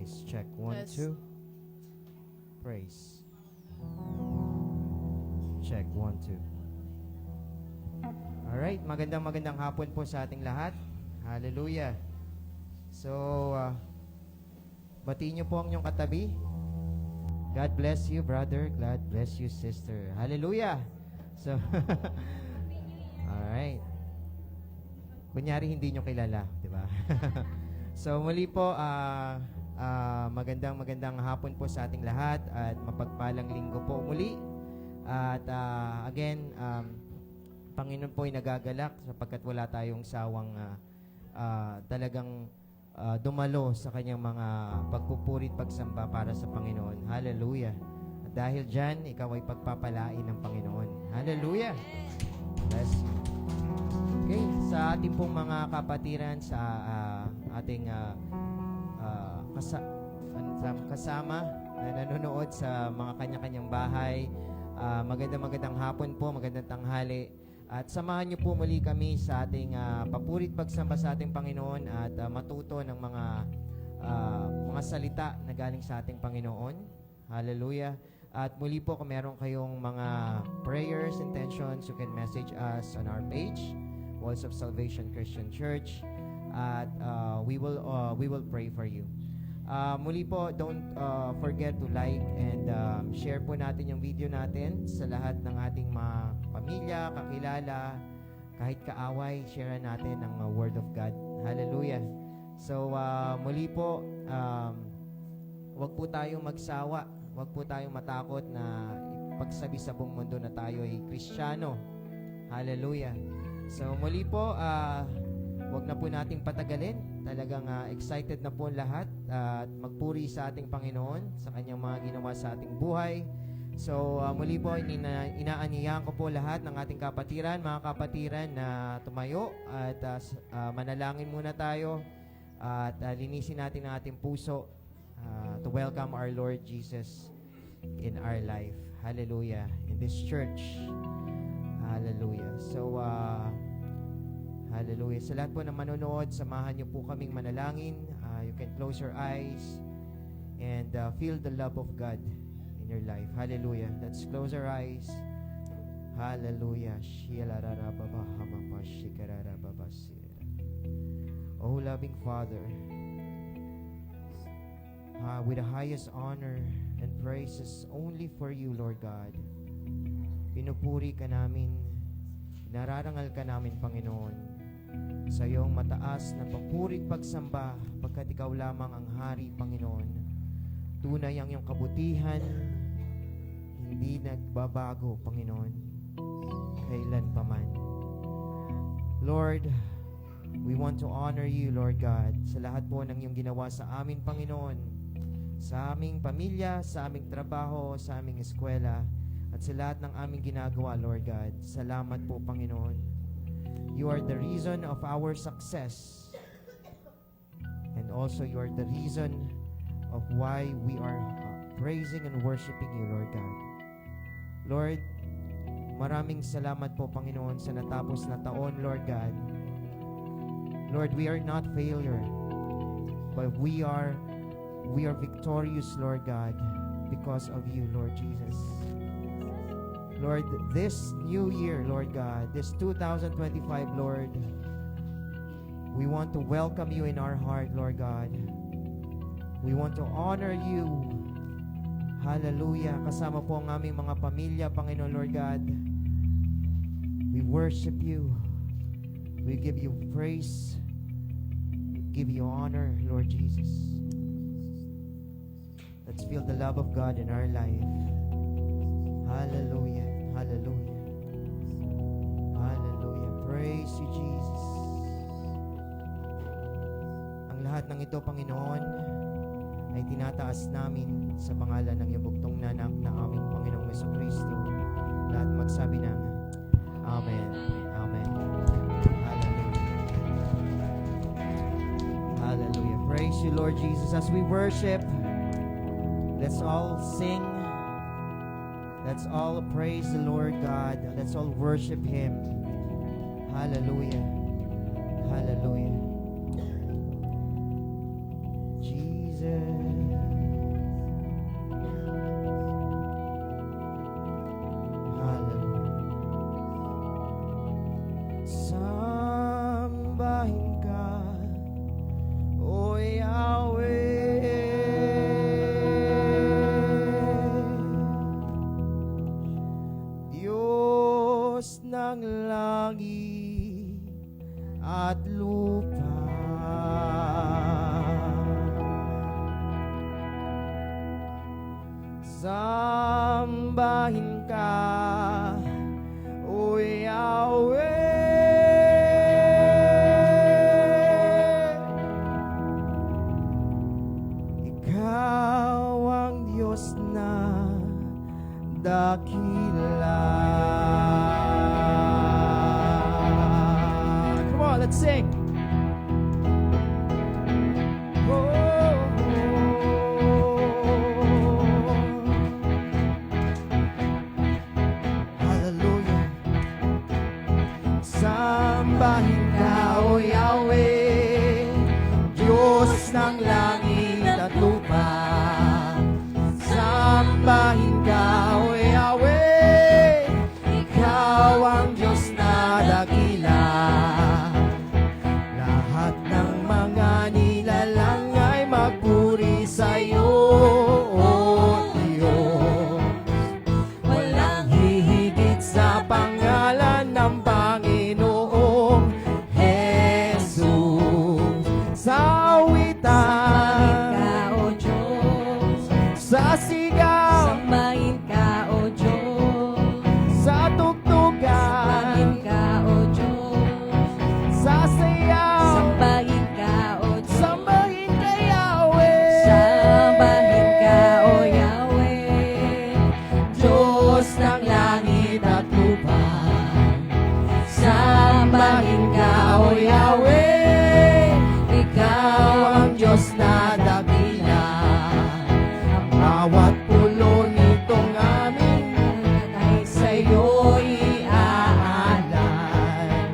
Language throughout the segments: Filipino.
Praise. Check. One, Yes. two. Praise. Check. One, two. Alright, magandang hapon po sa ating lahat. Hallelujah. So, batiin niyo po ang inyong katabi. God bless you, brother. God bless you, sister. Hallelujah. So, alright. Kunyari hindi nyo kilala, di ba? So, muli po, magandang hapon po sa ating lahat at mapagpalang linggo po muli. At again, Panginoon po ay nagagalak sapagkat wala tayong sawang talagang dumalo sa kanyang mga pagpupuri at pagsamba para sa Panginoon. Hallelujah. At dahil dyan, ikaw ay pagpapalain ng Panginoon. Hallelujah. Bless you. Okay, sa ating pong mga kapatiran, sa ating kasama na nanonood sa mga kanya-kanyang bahay, magandang hapon po, magandang tanghali. At samahan niyo po muli kami sa ating papurit pagsamba sa ating Panginoon at matuto ng mga salita na galing sa ating Panginoon. Hallelujah. At muli po kung meron kayong mga prayers, intentions, you can message us on our page, Walls of Salvation Christian Church, at we will pray for you. Muli po, don't forget to like and share po natin yung video natin sa lahat ng ating mga pamilya, kakilala, kahit kaaway, share natin ang Word of God. Hallelujah. So, muli po, wag po tayong magsawa, wag po tayong matakot na ipagsabi sa buong mundo na tayo ay Kristiyano. Hallelujah. So, muli po, wag na po nating patagalin. Talagang excited na po lahat at magpuri sa ating Panginoon sa kanyang mga ginawa sa ating buhay. So, muli po, inaanyayahan ko po lahat ng ating kapatiran, mga kapatiran na tumayo at manalangin muna tayo at linisin natin ang ating puso to welcome our Lord Jesus in our life. Hallelujah. In this church. Hallelujah. So, hallelujah. Sa lahat po na manonood, samahan niyo po kaming manalangin. You can close your eyes and feel the love of God in your life. Hallelujah. Let's close our eyes. Hallelujah. Oh, loving Father, with the highest honor and praises only for you, Lord God, pinupuri ka namin, nararangal ka namin, Panginoon, sa iyong mataas na papuri at pagsamba, pagkat ikaw lamang ang hari, Panginoon. Tunay ang iyong kabutihan, hindi nagbabago, Panginoon, kailan paman. Lord, we want to honor you, Lord God, sa lahat po ng iyong ginawa sa amin, Panginoon, sa aming pamilya, sa aming trabaho, sa aming eskwela, at sa lahat ng aming ginagawa, Lord God. Salamat po, Panginoon. You are the reason of our success. And also, you are the reason of why we are praising and worshiping you, Lord God. Lord, maraming salamat po, Panginoon, sa natapos na taon, Lord God. Lord, we are not failure, but we are victorious, Lord God, because of you, Lord Jesus. Lord, this new year, Lord God, this 2025, Lord, we want to welcome you in our heart, Lord God. We want to honor you. Hallelujah. Kasama po ang aming mga pamilya, Panginoon, Lord God. We worship you. We give you praise. Give you honor, Lord Jesus. Let's feel the love of God in our life. Hallelujah. Hallelujah. Hallelujah. Praise you, Jesus. Ang lahat ng ito, Panginoon, ay tinataas namin sa pangalan ng iyong bugtong nanak na aming Panginoong Jesucristo. Lahat magsabi ng Amen. Amen. Hallelujah. Hallelujah. Praise you, Lord Jesus. As we worship, let's all sing. Let's all praise the Lord God. Let's all worship Him. Hallelujah. Hallelujah. Jesus. Sambahin ka, O Yahweh. Ikaw ang Diyos na dakila. Come on, let's sing. Sambahin ka, O Yahweh, Diyos ng langit at lupa. Sambahin ka, O Yahweh, Ikaw ang Diyos na dakila. Lahat ng mga nilalang ay magpuri sa'yo, O Diyos. Walang hihigit sa pangalan ng Panginoong Jesus. Sa awitan, ka, O Diyos. sa sigaw, Sambahin ka, O Diyos. sa tugtugan, Sambahin ka, O Diyos. sa sayaw, Sambahin ka, O Diyos. sambahin ka, Yahweh. Sambahin ka, O Yahweh, Diyos ng langit at lupa. Sambahin ka, O Yahweh, Ikaw ang Diyos na dakila. Ang bawat pulo nitong aming ay sa'yo'y iaalay.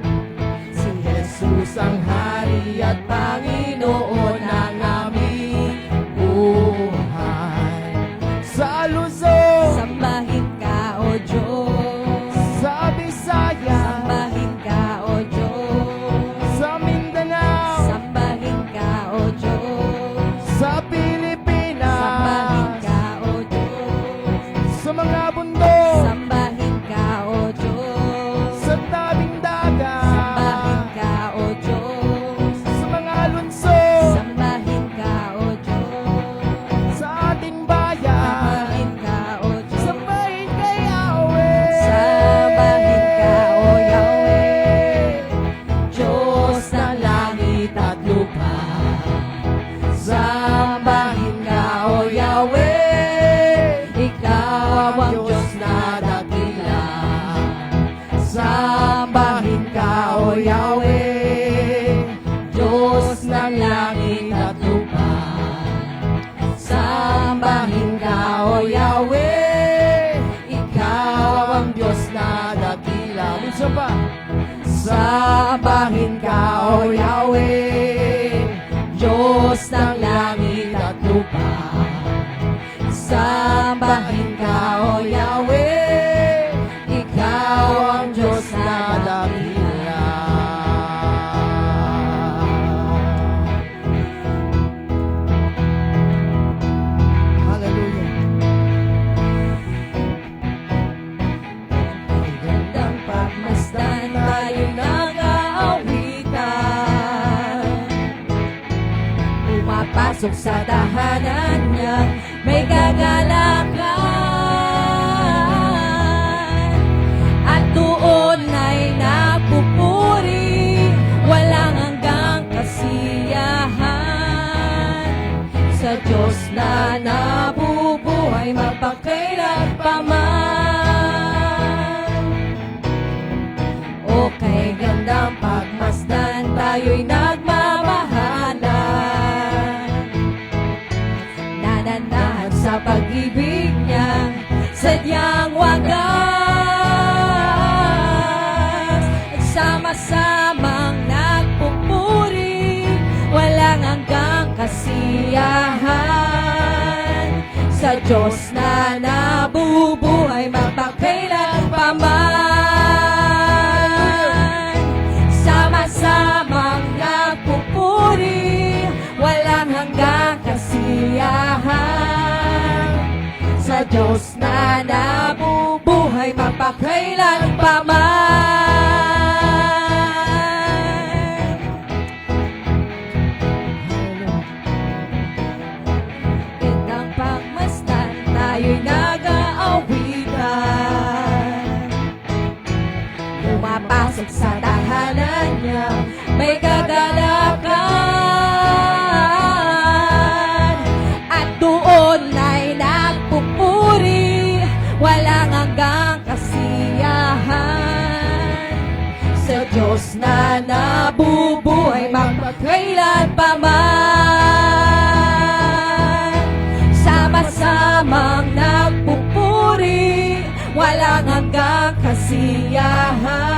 Si Jesus ang Hari at Panginoon ng aming buhay. Sa Luzon, sambahin ka, O Diyos. sa Bisaya, Sambahin ka, O Diyos. sa Mindanao, Sambahin ka, O Diyos. sa Sambahin Pilipinas, ka, O Diyos. sa mga bundok, Sambahin ka, O Diyos. sa tabing dagat, Sambahin ka, O Diyos. sa mga lungsod, Sambahin ka, O Diyos. sa ating bayan. Sambahin ka, O Diyos. Sambahin ka, Yahweh. Sambahin ka, O Yahweh, Diyos ng langit at lupa. Sambahin ka, O Yahweh, Ikaw ang Diyos na dakila. Sambahin ka, O Yahweh, Diyos ng langit at lupa. Sambahin ka, O Yahweh, Ikaw ang Diyos na dakila. Minsan pa. Sambahin ka, O Yahweh, Diyos ng langit at lupa. Sambahin ka, O Yahweh, Ikaw ang Diyos na dakila. Hallelujah. Gandang pagmasdan tayo ng aawitan. Pumapasok sa tahanan niya, may kagalakan. At doon ay napupuri, walang hanggang kasiyahan. Sa Diyos na nabubuhay, mapakailan pa man. O kay gandang pagmasdan, tayo'y nagmamahalan. Nananahan sa pag-ibig niya, sadyang wagas. Sama-samang nagpupuri, walang hanggang kasiyahan. Sa Diyos na nabubuhay, magpakailan pa man. Sama-samang nagpupuri, walang hanggang kasiyahan. Sa Diyos na nabubuhay, magpakailan pa man. Gandang pagmasdan, tayo'y sa tahanan niya may kagalakan. At doon ay nagpupuri, walang hanggang kasiyahan. Sa Diyos na nabubuhay magpakailan pa man. Sama-samang nagpupuri, walang hanggang kasiyahan.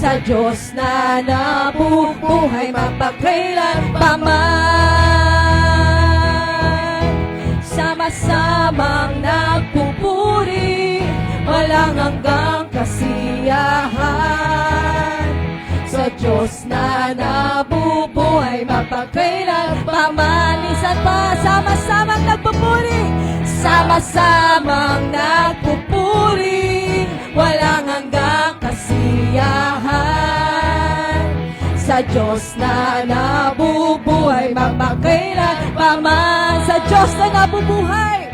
Sa Diyos na nabubuhay magpakailan pa man. Sama-samang nagpupuri, walang hanggang kasiyahan. Sa Diyos na nabubuhay magpakailan pa man. Minsan pa, sama-samang nagpupuri, sama-samang nagpupuri, walang hanggang kasiyahan. Sa Diyos na nabubuhay magpakailan pa man. Sa Diyos na nabubuhay,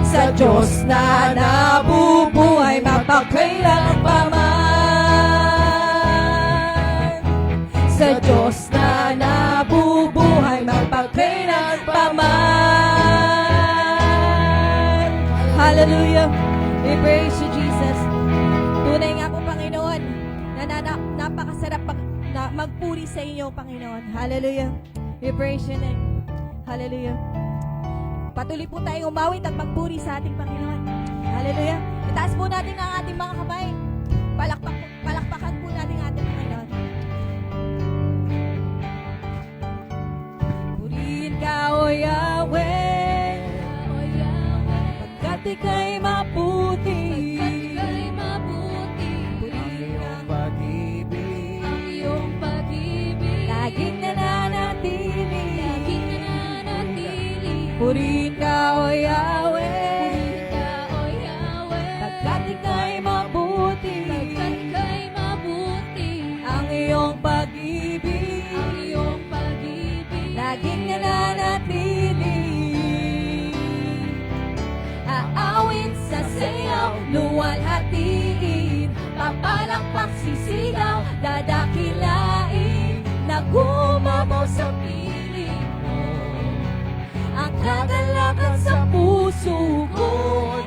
sa Diyos na nabubuhay magpakailan pa man. Sa Diyos na nabubuhay magpakailan pa man. Hallelujah. We praise you, Jesus. Tunay nga po, Panginoon, na napakasarap na magpuri sa inyo, Panginoon. Hallelujah. We praise your name. Hallelujah. Patuloy po tayong umawit at magpuri sa ating Panginoon. Hallelujah. Itaas po natin ang ating mga kamay. Palakpakan po natin ang ating Panginoon. Purihin ka, O Yahweh, pagkat ika'y mabuti. Purihin ka, ang iyong pag-ibig, laging nananatili. Purihin ka, O Yahweh, pagkat ika'y mabuti. Ang iyong pag-ibig, laging nananatili. Aawit sa sayaw, luwalhatiin, papalakpak sisigaw, dadakilain, nagumabaw sa piling mo. Ang kagalakan sa puso ko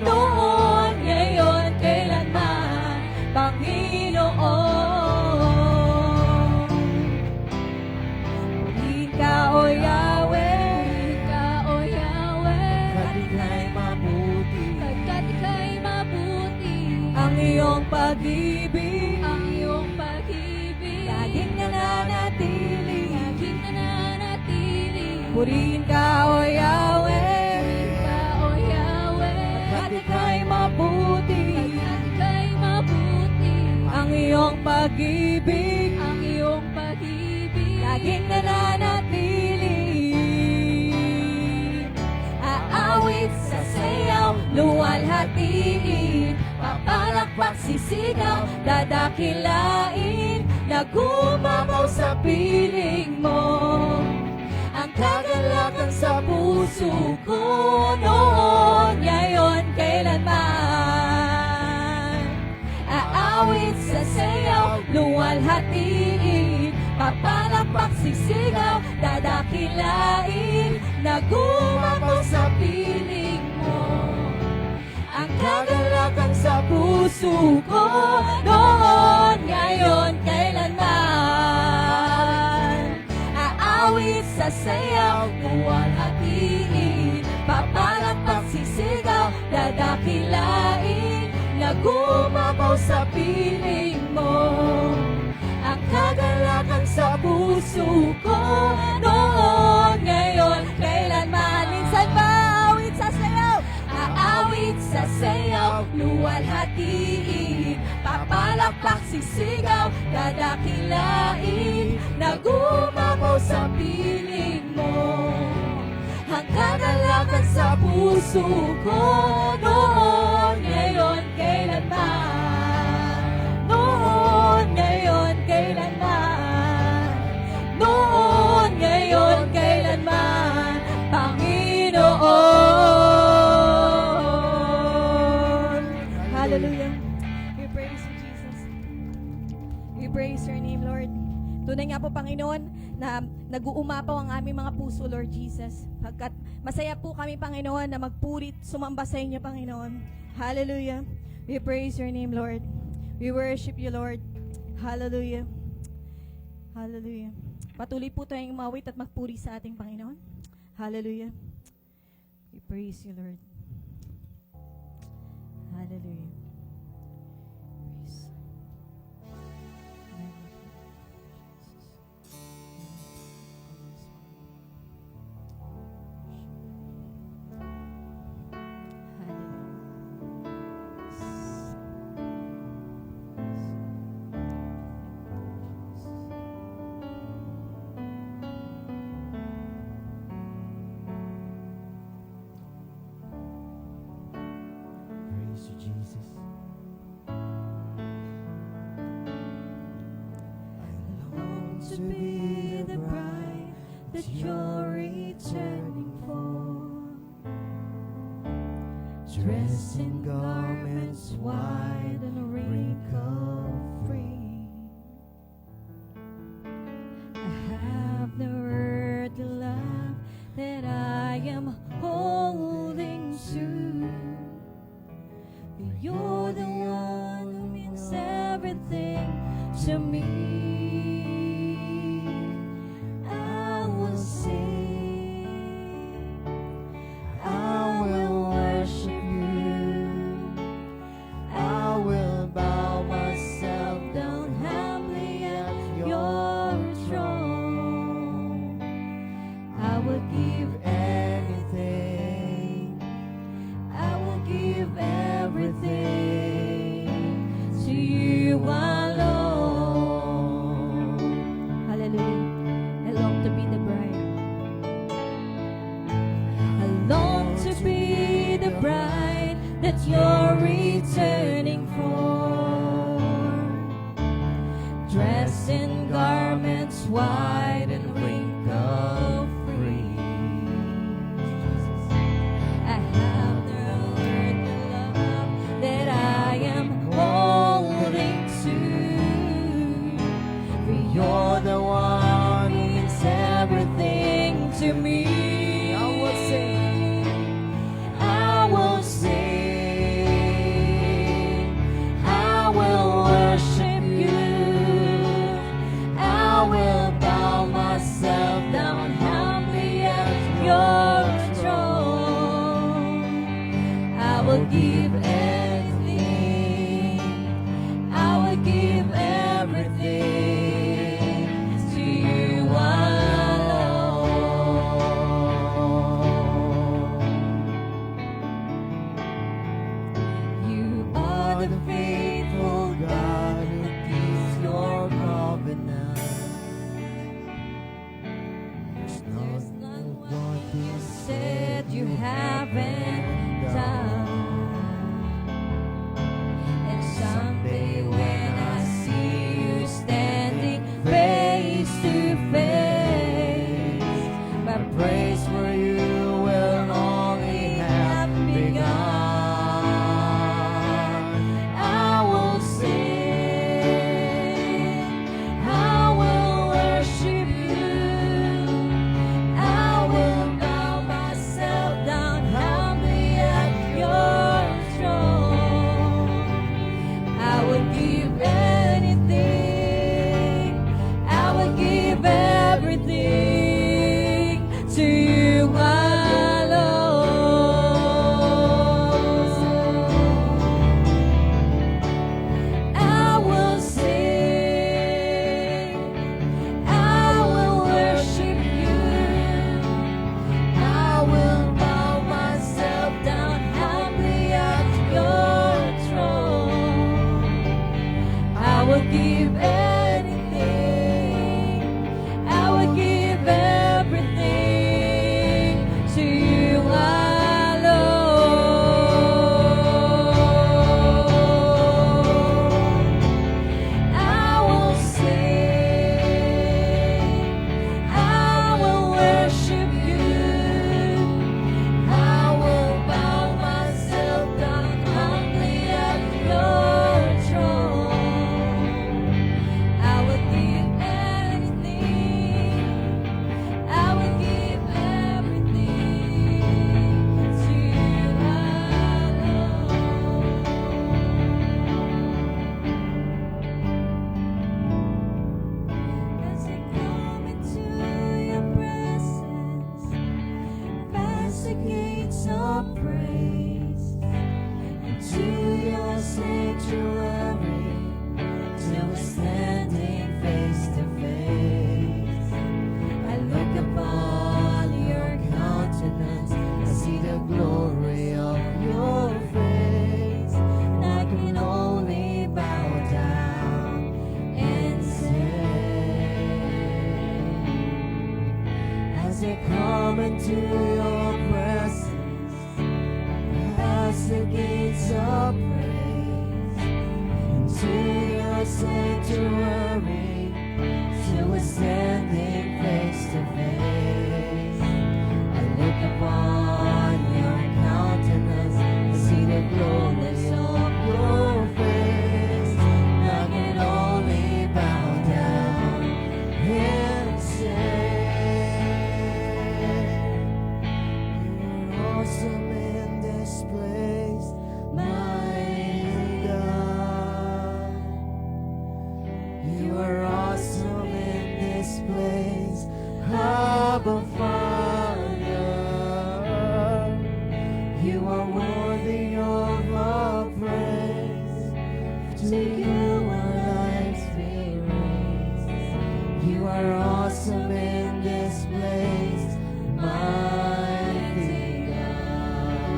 noon, ngayon, kailanman, Panginoon. Purihin ka, O Yahweh, pagkat ika'y mabuti. Ang iyong pag-ibig, laging nananatili. Purihin ka, O Yahweh, pagkat ika'y mabuti. Ang iyong pag-ibig, laging nananatili. Aawit sa sayaw, luwalhatiin, papalakpak sisigaw, dadakilain, nagumabaw sa piling mo. Ang kagalakan sa puso ko noon, ngayon, kailanman. Aawit sa sayaw, luwalhatiin, papalakpak sisigaw, dadakilain, nagumabaw sa piling mo. Ang kagalakan sa puso ko noon, ngayon, kailanman. Aawit sa sayaw, luwalhatiin, papalakpak sisigaw, dadakilain, nagumabaw sa piling mo. Ang kagalakan sa puso ko noon, ngayon, kailanman. Minsan ba aawit sa sayaw? Aawit sa sayaw, luwalhatiin, papalakpak sisigaw, dadakilain, nagumabaw sa piling mo. Ang kagalakan sa puso ko noon, ngayon, kailanman. Noon, ngayon, kailanman. Noon, ngayon, kailanman, Panginoon. Hallelujah. We praise you, Jesus. nga po, Panginoon, na nag-uumapaw ang aming mga puso, Lord Jesus. Pagkat masaya po kami, Panginoon, na magpurit, sumamba sa inyo, Panginoon. Hallelujah. We praise your name, Lord. We worship you, Lord. Hallelujah. Hallelujah. Patuloy po tayong umawit at magpuri sa ating Panginoon. Hallelujah. We praise you, Lord. Hallelujah. Praise. Praise you, Jesus. I long To be the bride that you're returning for, dressed in garments white and wrinkle-free. I have the earthly love that I am holding to. You're the one who means everything to me. I will sing, I will worship you, I will bow myself down humbly at your throne. I will give everything, I will give everything to you alone. Hallelujah. I long to be the bride. I long to be the bride that you're returning for, dressed in garments white and wrinkle-free. I have the earthly love that I am holding to. For you're the one who means everything to me. I will sing, I will sing, I will worship you, I will bow myself down humbly at your throne. I will give everything, I will give everything to you alone. You are the faithful God who keeps your covenant. There's not one you said you haven't done. And someday when I see you standing face to face, my praise for you will only have begun. I will sing, I will worship you, I your praise, into your sanctuary, till we're standing face to face. I look upon your countenance, I see the glory of your face, and I can only bow down and say, as I come into your presence, past the gates of praise, into your sanctuary, till we're standing face to face. I look upon your countenance, I see the glory of your face, and I can only bow down and say, you're awesome in this place, mighty God. You are awesome in this place, Abba Father. You are worthy of our praise. To you our lives be raised. You are awesome in this place, mighty God.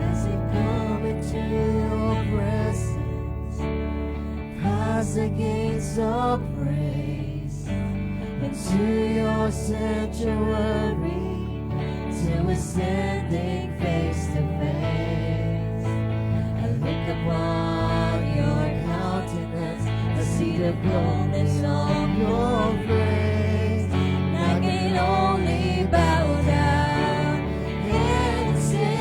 As we come into your presence, past the gates of praise, into your sanctuary, till we're standing face to face. I look upon your countenance, I see the glories of your face, and I can only bow down and say,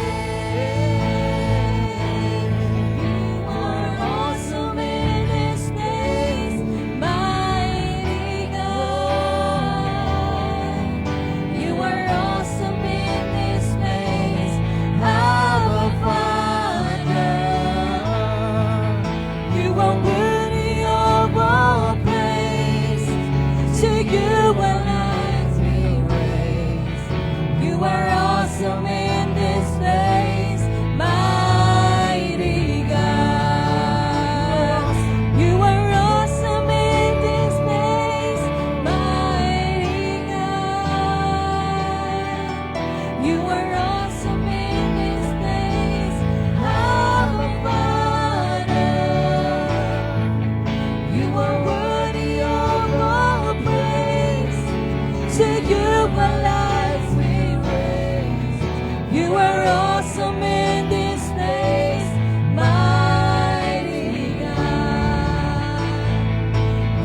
you are awesome in this place, mighty God. You are awesome in this place, our Father. You are worthy of all praise. To you our lives we raise. You are awesome in this place, mighty God. You are awesome in this place, mighty God. You are awesome in this place, our Father. You are worthy of all praise. To you our lives we raise. You are awesome in this place, mighty God.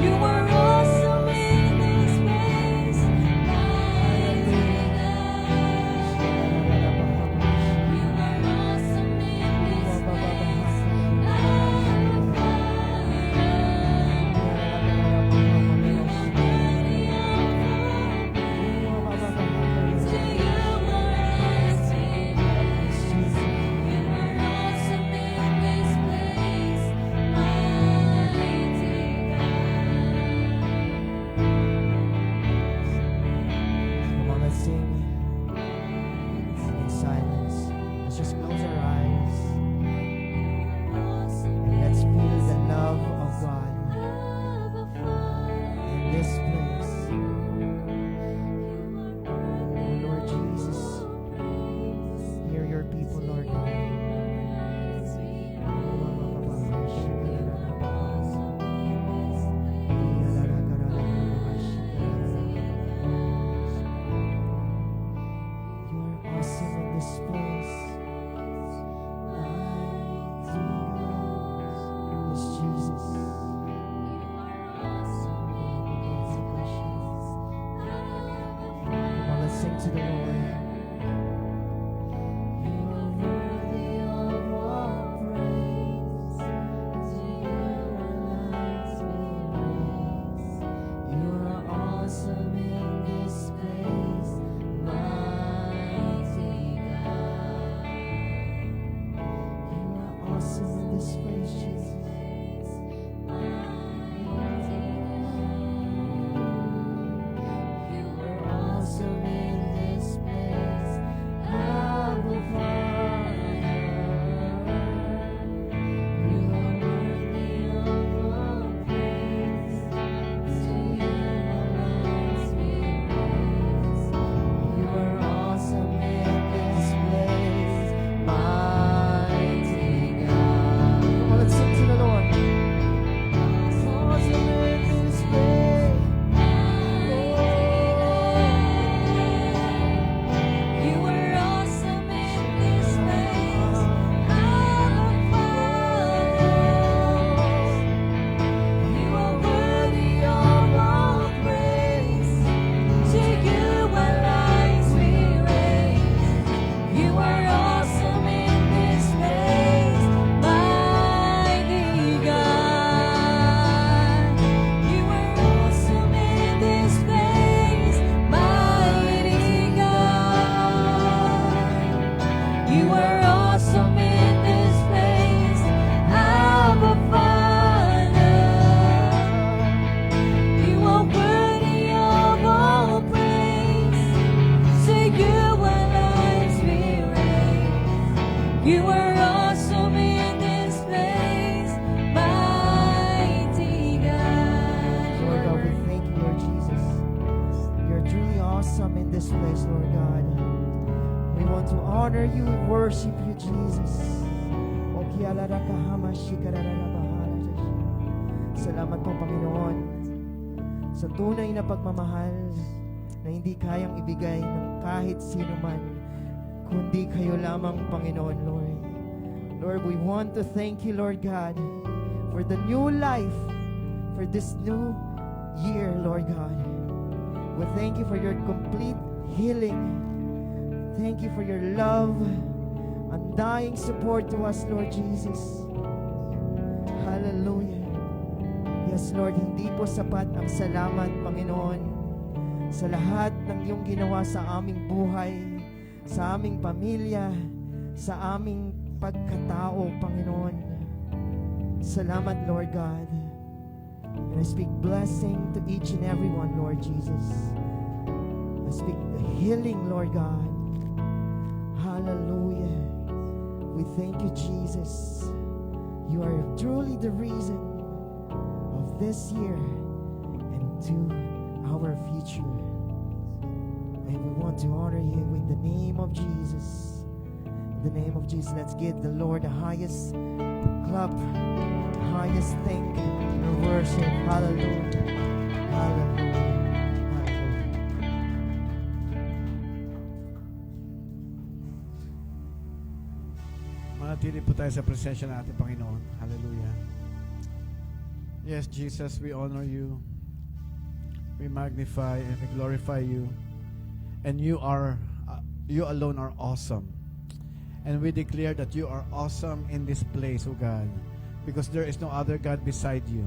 You are awesome in this place, mighty God. You are awesome in this place, our Father. You are worthy of all praise. To you our lives we raise. this place, Lord God. We want to honor you and worship you, Jesus. Salamat po, Panginoon, sa tunay na pagmamahal na hindi kayang ibigay ng kahit sino man, kundi kayo lamang, Panginoon, Lord. Lord, we want to thank you, Lord God, for the new life, for this new year, Lord God. We thank you for your complete healing. Thank you for your love, undying support to us, Lord Jesus. Hallelujah. Yes, Lord, hindi po sapat ang salamat, Panginoon, sa lahat ng iyong ginawa sa aming buhay, sa aming pamilya, sa aming pagkatao, Panginoon. Salamat, Lord God. And I speak blessing to each and every one, Lord Jesus. I speak the healing, Lord God. Hallelujah. We thank you, Jesus. You are truly the reason of this year and to our future. And we want to honor you with the name of Jesus. In the name of Jesus, let's give the Lord the highest clap, highest thank and worship. Hallelujah. Hallelujah. Manatili po tayo sa presensya ng ating Panginoon. Hallelujah. Yes, Jesus, we honor you. We magnify and we glorify you. And you alone are awesome. And we declare that you are awesome in this place, O God. Because there is no other God beside you.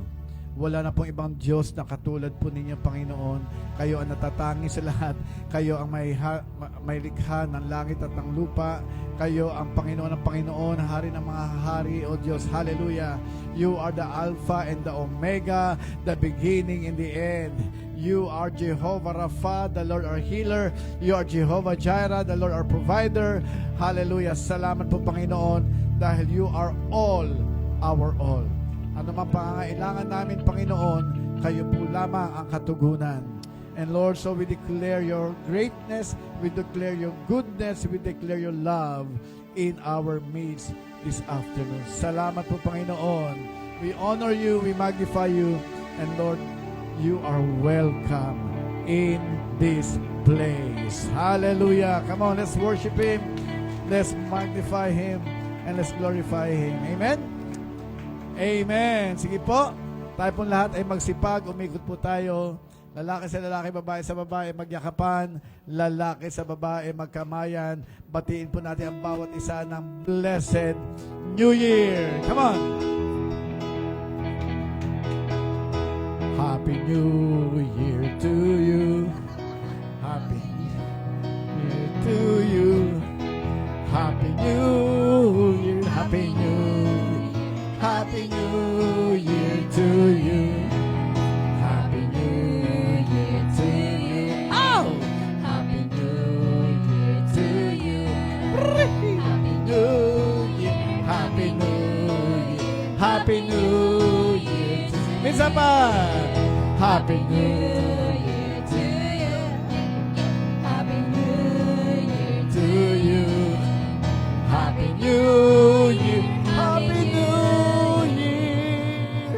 Wala na pong ibang Diyos na katulad po ninyo, Panginoon. Kayo ang natatangi sa lahat. Kayo ang may likha ng langit at ng lupa. Kayo ang Panginoon ng Panginoon, Hari ng mga hari, O Diyos. Hallelujah. You are the Alpha and the Omega, the beginning and the end. You are Jehovah Rapha, the Lord our healer. You are Jehovah Jireh, the Lord our provider. Hallelujah. Salamat po, Panginoon, dahil you are all our all. Ano man pangangailangan namin, Panginoon, kayo po lamang ang katugunan. And Lord, so we declare your greatness, we declare your goodness, we declare your love in our midst this afternoon. Salamat po, Panginoon. We honor you, we magnify you, and Lord, you are welcome in this place. Hallelujah. Come on, let's worship Him. Let's magnify Him, and let's glorify Him. Amen? Amen. Sige po, tayo pong lahat ay magsipag, umikot po tayo. Lalaki sa lalaki, babae sa babae, magyakapan. Lalaki sa babae, magkamayan. Batiin po natin ang bawat isa ng Blessed New Year. Come on! Happy New Year to you. Happy New Year to you. Happy New Year. Happy New Year. Happy New Year to you. Happy New Year to you. Oh! Happy New Year to you. Happy New Year. Happy New Year. Happy New Year. Minsan pa. Happy New Year to you. Happy New Year to you. Happy New Year. Happy New Year.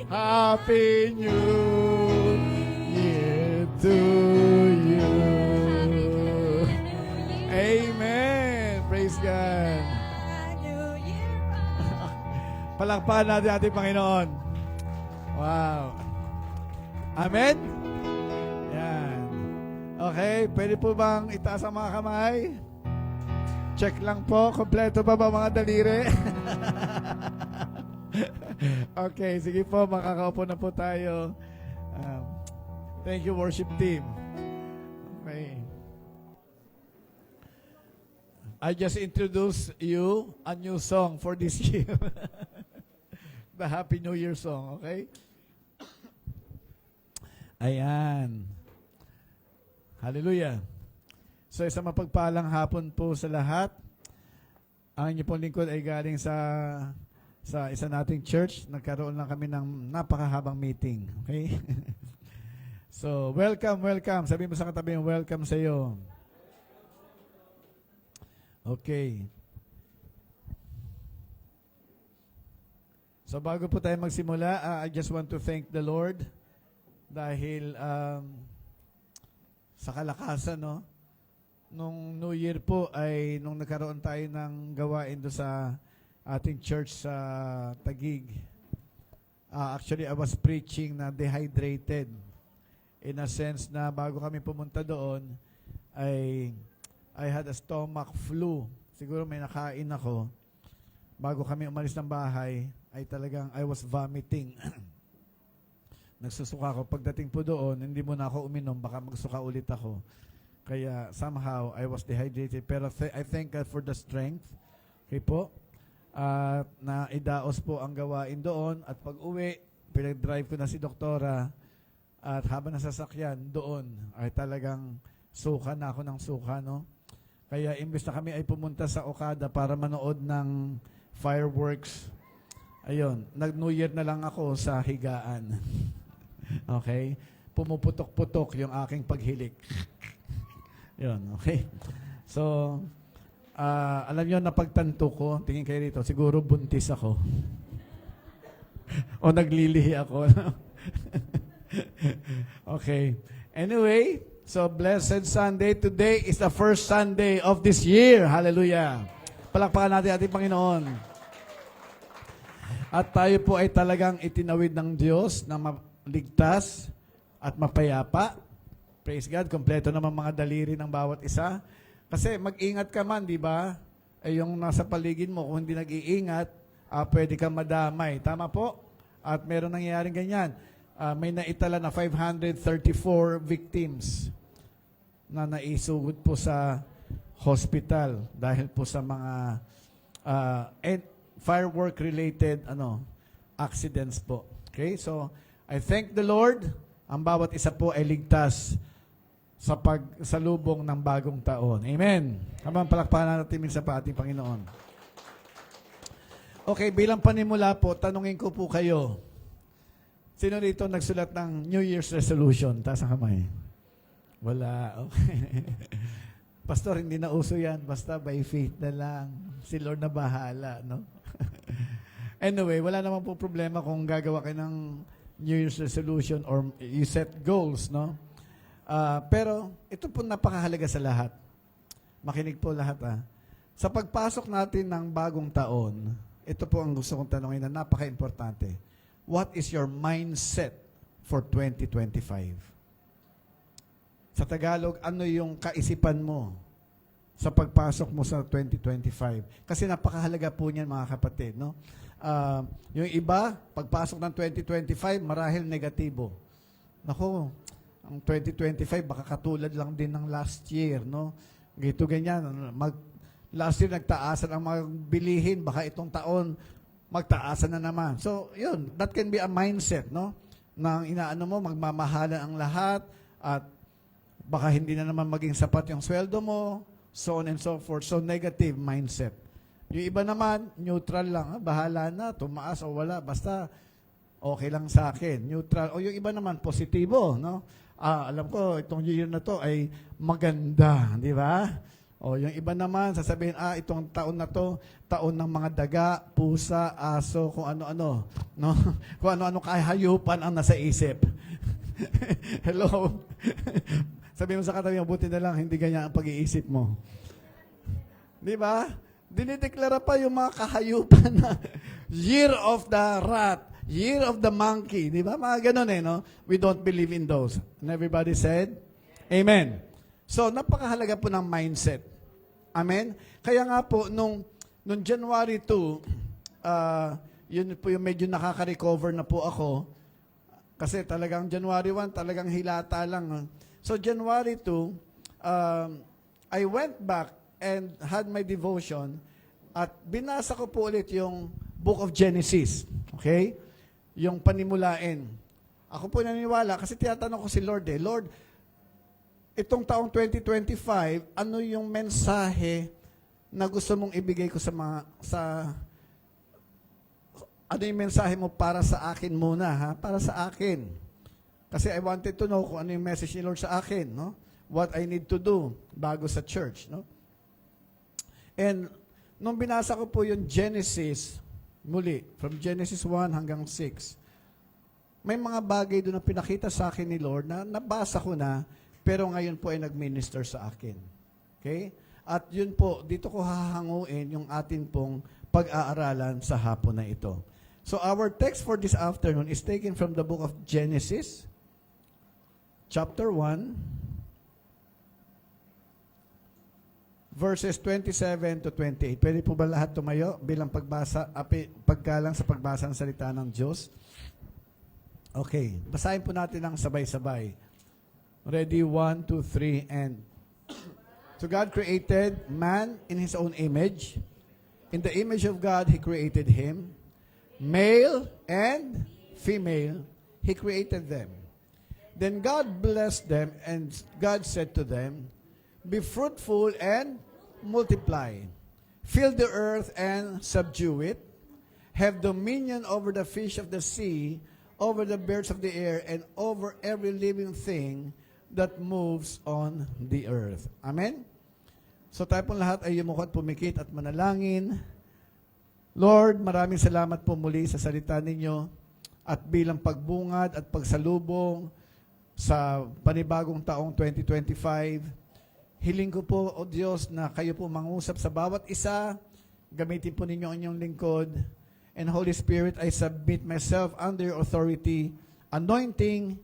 Happy New Year to you. Amen. Praise God. Palakpakan natin ating Panginoon. Wow. Amen? Yan. Okay, pwede po bang itaas ang mga kamay? Check lang po, kompleto ba mga daliri? Okay, sige po, makakaupo na po tayo. Thank you, worship team. Okay. I just introduced you a new song for this year. The Happy New Year song, okay? Ayan. Hallelujah. So, isang mapagpalang hapon po sa lahat. Ang inyo pong lingkod ay galing sa isa nating church. Nagkaroon lang kami ng napakahabang meeting. Okay? So, welcome, welcome. Sabi mo sa katabi yung welcome sa iyo. Okay. So, bago po tayo magsimula, I just want to thank the Lord dahil sa kalakasan, no? Nung New Year po ay nung nagkaroon tayo ng gawain do sa ating church sa Taguig. Actually, I was preaching na dehydrated. In a sense na bago kami pumunta doon, I had a stomach flu. Siguro may nakain ako. Bago kami umalis ng bahay, ay talagang I was vomiting. Nagsusuka ako. Pagdating po doon, hindi mo na ako uminom, baka magsuka ulit ako. Kaya somehow, I was dehydrated. Pero I thank God for the strength. Okay po? Na idaos po ang gawain doon. At pag uwi, pinag-drive ko na si Doktora. At habang nasasakyan doon, ay talagang suka na ako ng suka, no? Kaya imbes na kami ay pumunta sa Okada para manood ng fireworks, ayun, nag-New Year na lang ako sa higaan. Okay? Pumuputok-putok yung aking paghilik. Yun, okay? So, alam nyo, napagtanto ko, tingin kayo rito, siguro buntis ako. O naglilihi ako. Okay. Anyway, so blessed Sunday. Today is the first Sunday of this year. Hallelujah. Palakpakan natin ating Panginoon. At tayo po ay talagang itinawid ng Diyos na maligtas at mapayapa. Praise God. Kompleto naman mga daliri ng bawat isa. Kasi mag-ingat ka man, di ba? Eh, yung nasa paligid mo, kung hindi nag-iingat, pwede kang madamay. Tama po? At meron nangyayaring ganyan. May naitala na 534 victims na naisugod po sa hospital dahil po sa mga firework-related accidents po. Okay? So, I thank the Lord. Ang bawat isa po ay ligtas sa pagsalubong ng bagong taon. Amen. Habang palakpakan natin minsan pa ating Panginoon. Okay, bilang panimula po, tanungin ko po kayo. Sino dito nagsulat ng New Year's resolution? Taas ang kamay. Wala. Okay. Pastor, hindi na uso yan. Basta by faith na lang. Si Lord na bahala, no? Anyway, wala naman po problema kung gagawa kayo ng New Year's resolution or you set goals, no? Pero ito po napakahalaga sa lahat. Makinig po lahat, Sa pagpasok natin ng bagong taon, ito po ang gusto kong tanongin na napaka-importante. What is your mindset for 2025? Sa Tagalog, ano yung kaisipan mo sa pagpasok mo sa 2025? Kasi napakahalaga po niyan, mga kapatid, no? Yung iba, pagpasok ng 2025, marahil negatibo. Nako, ang 2025 baka katulad lang din ng last year, no? Gito ganyan, last year nagtaasan ang mga bilihin, baka itong taon magtaasan na naman. So, yun, that can be a mindset, no? Nang inaano mo, magmamahalan ang lahat at baka hindi na naman maging sapat yung sweldo mo, so on and so forth. So, negative mindset. Yung iba naman, neutral lang. Bahala na, tumaas o wala. Basta, okay lang sa akin. Neutral. O yung iba naman, positibo, no? Alam ko, itong year na to ay maganda. Di ba? O yung iba naman, sasabihin, itong taon na to, taon ng mga daga, pusa, aso, kung ano-ano. No? Kung ano-ano kahayupan ang nasa isip. Hello? Sabi mo sa katabi mo, buti na lang, hindi ganyan ang pag-iisip mo. Di ba? Dinideklara pa yung mga kahayupan na year of the rat, year of the monkey. Di ba? Mga ganun no? We don't believe in those. And everybody said, Amen. So, napakahalaga po ng mindset. Amen? Kaya nga po, nung January 2, yun po yung medyo nakaka-recover na po ako. Kasi talagang January 1, talagang hilata lang. So, January 2, I went back and had my devotion at binasa ko po ulit yung Book of Genesis. Okay? Yung panimulain. Ako po naniniwala kasi tinatanong ko si Lord Lord, itong taong 2025, ano yung mensahe na gusto mong ibigay ko ano yung mensahe mo para sa akin muna, Para sa akin. Kasi I wanted to know kung ano yung message ni Lord sa akin, no? What I need to do bago sa church, no? And nung binasa ko po yung Genesis, muli, from Genesis 1 hanggang 6, may mga bagay doon na pinakita sa akin ni Lord na nabasa ko na, pero ngayon po ay nag-minister sa akin. Okay? At yun po, dito ko hahanguin yung atin pong pag-aaralan sa hapon na ito. So our text for this afternoon is taken from the book of Genesis, chapter 1, verses 27 to 28. Pwede po ba lahat tumayo bilang paggalang sa pagbasa ng salita ng Diyos? Okay, basahin po natin ng sabay-sabay. Ready? 1, 2, 3, and... So God created man in His own image. In the image of God, He created him. Male and female, He created them. Then God blessed them, and God said to them, be fruitful and multiply. Fill the earth and subdue it. Have dominion over the fish of the sea, over the birds of the air, and over every living thing that moves on the earth. Amen? So tayo pong lahat ay yumuko at pumikit at manalangin. Lord, maraming salamat po muli sa salita ninyo at bilang pagbungad at pagsalubong sa panibagong taong 2025, hiling ko po, O Diyos, na kayo po mangusap sa bawat isa. Gamitin po ninyo ang inyong lingkod. And Holy Spirit, I submit myself under your authority, anointing,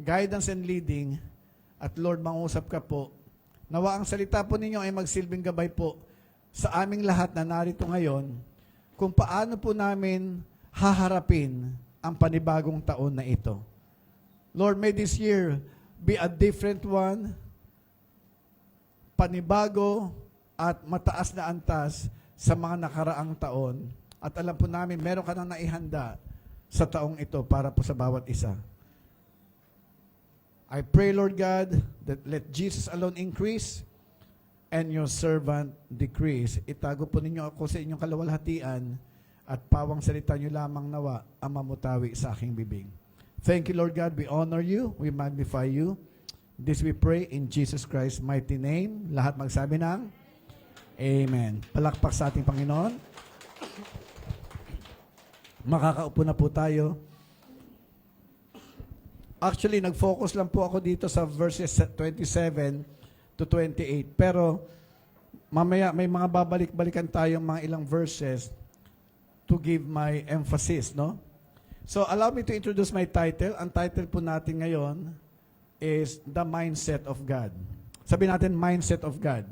guidance, and leading. At Lord, mangusap ka po. Nawa ang salita po ninyo ay magsilbing gabay po sa aming lahat na narito ngayon kung paano po namin haharapin ang panibagong taon na ito. Lord, may this year be a different one, panibago at mataas na antas sa mga nakaraang taon. At alam po namin, meron ka nang naihanda sa taong ito para po sa bawat isa. I pray, Lord God, that let Jesus alone increase and your servant decrease. Itago po ninyo ako sa inyong kalawalhatian at pawang salita nyo lamang nawa ang mamutawi sa aking bibig. Thank you, Lord God. We honor you. We magnify you. This we pray in Jesus Christ's mighty name. Lahat magsabi ng Amen. Palakpak sa ating Panginoon. Makakaupo na po tayo. Actually, nag-focus lang po ako dito sa verses 27 to 28. Pero mamaya may mga babalik-balikan tayong mga ilang verses to give my emphasis, no? So, allow me to introduce my title. Ang title po natin ngayon is The Mindset of God. Sabi natin, Mindset of God.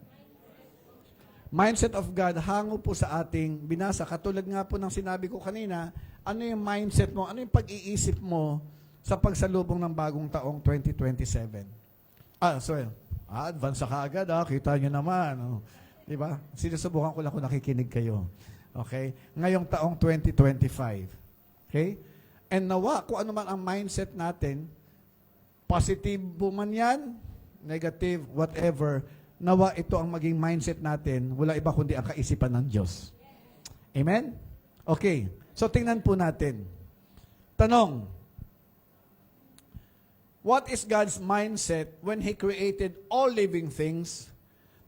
Mindset of God, hango po sa ating binasa. Katulad nga po ng sinabi ko kanina, ano yung mindset mo, ano yung pag-iisip mo sa pagsalubong ng bagong taong 2027? Advance ka agad, kita nyo naman. Diba? Sinusubukan ko lang kung nakikinig kayo. Okay? Ngayong taong 2025. Okay? And nawa, kung ano man ang mindset natin, positive man yan, negative, whatever, nawa ito ang maging mindset natin, wala iba kundi ang kaisipan ng Diyos. Amen? Okay. So, tingnan po natin. Tanong, what is God's mindset when He created all living things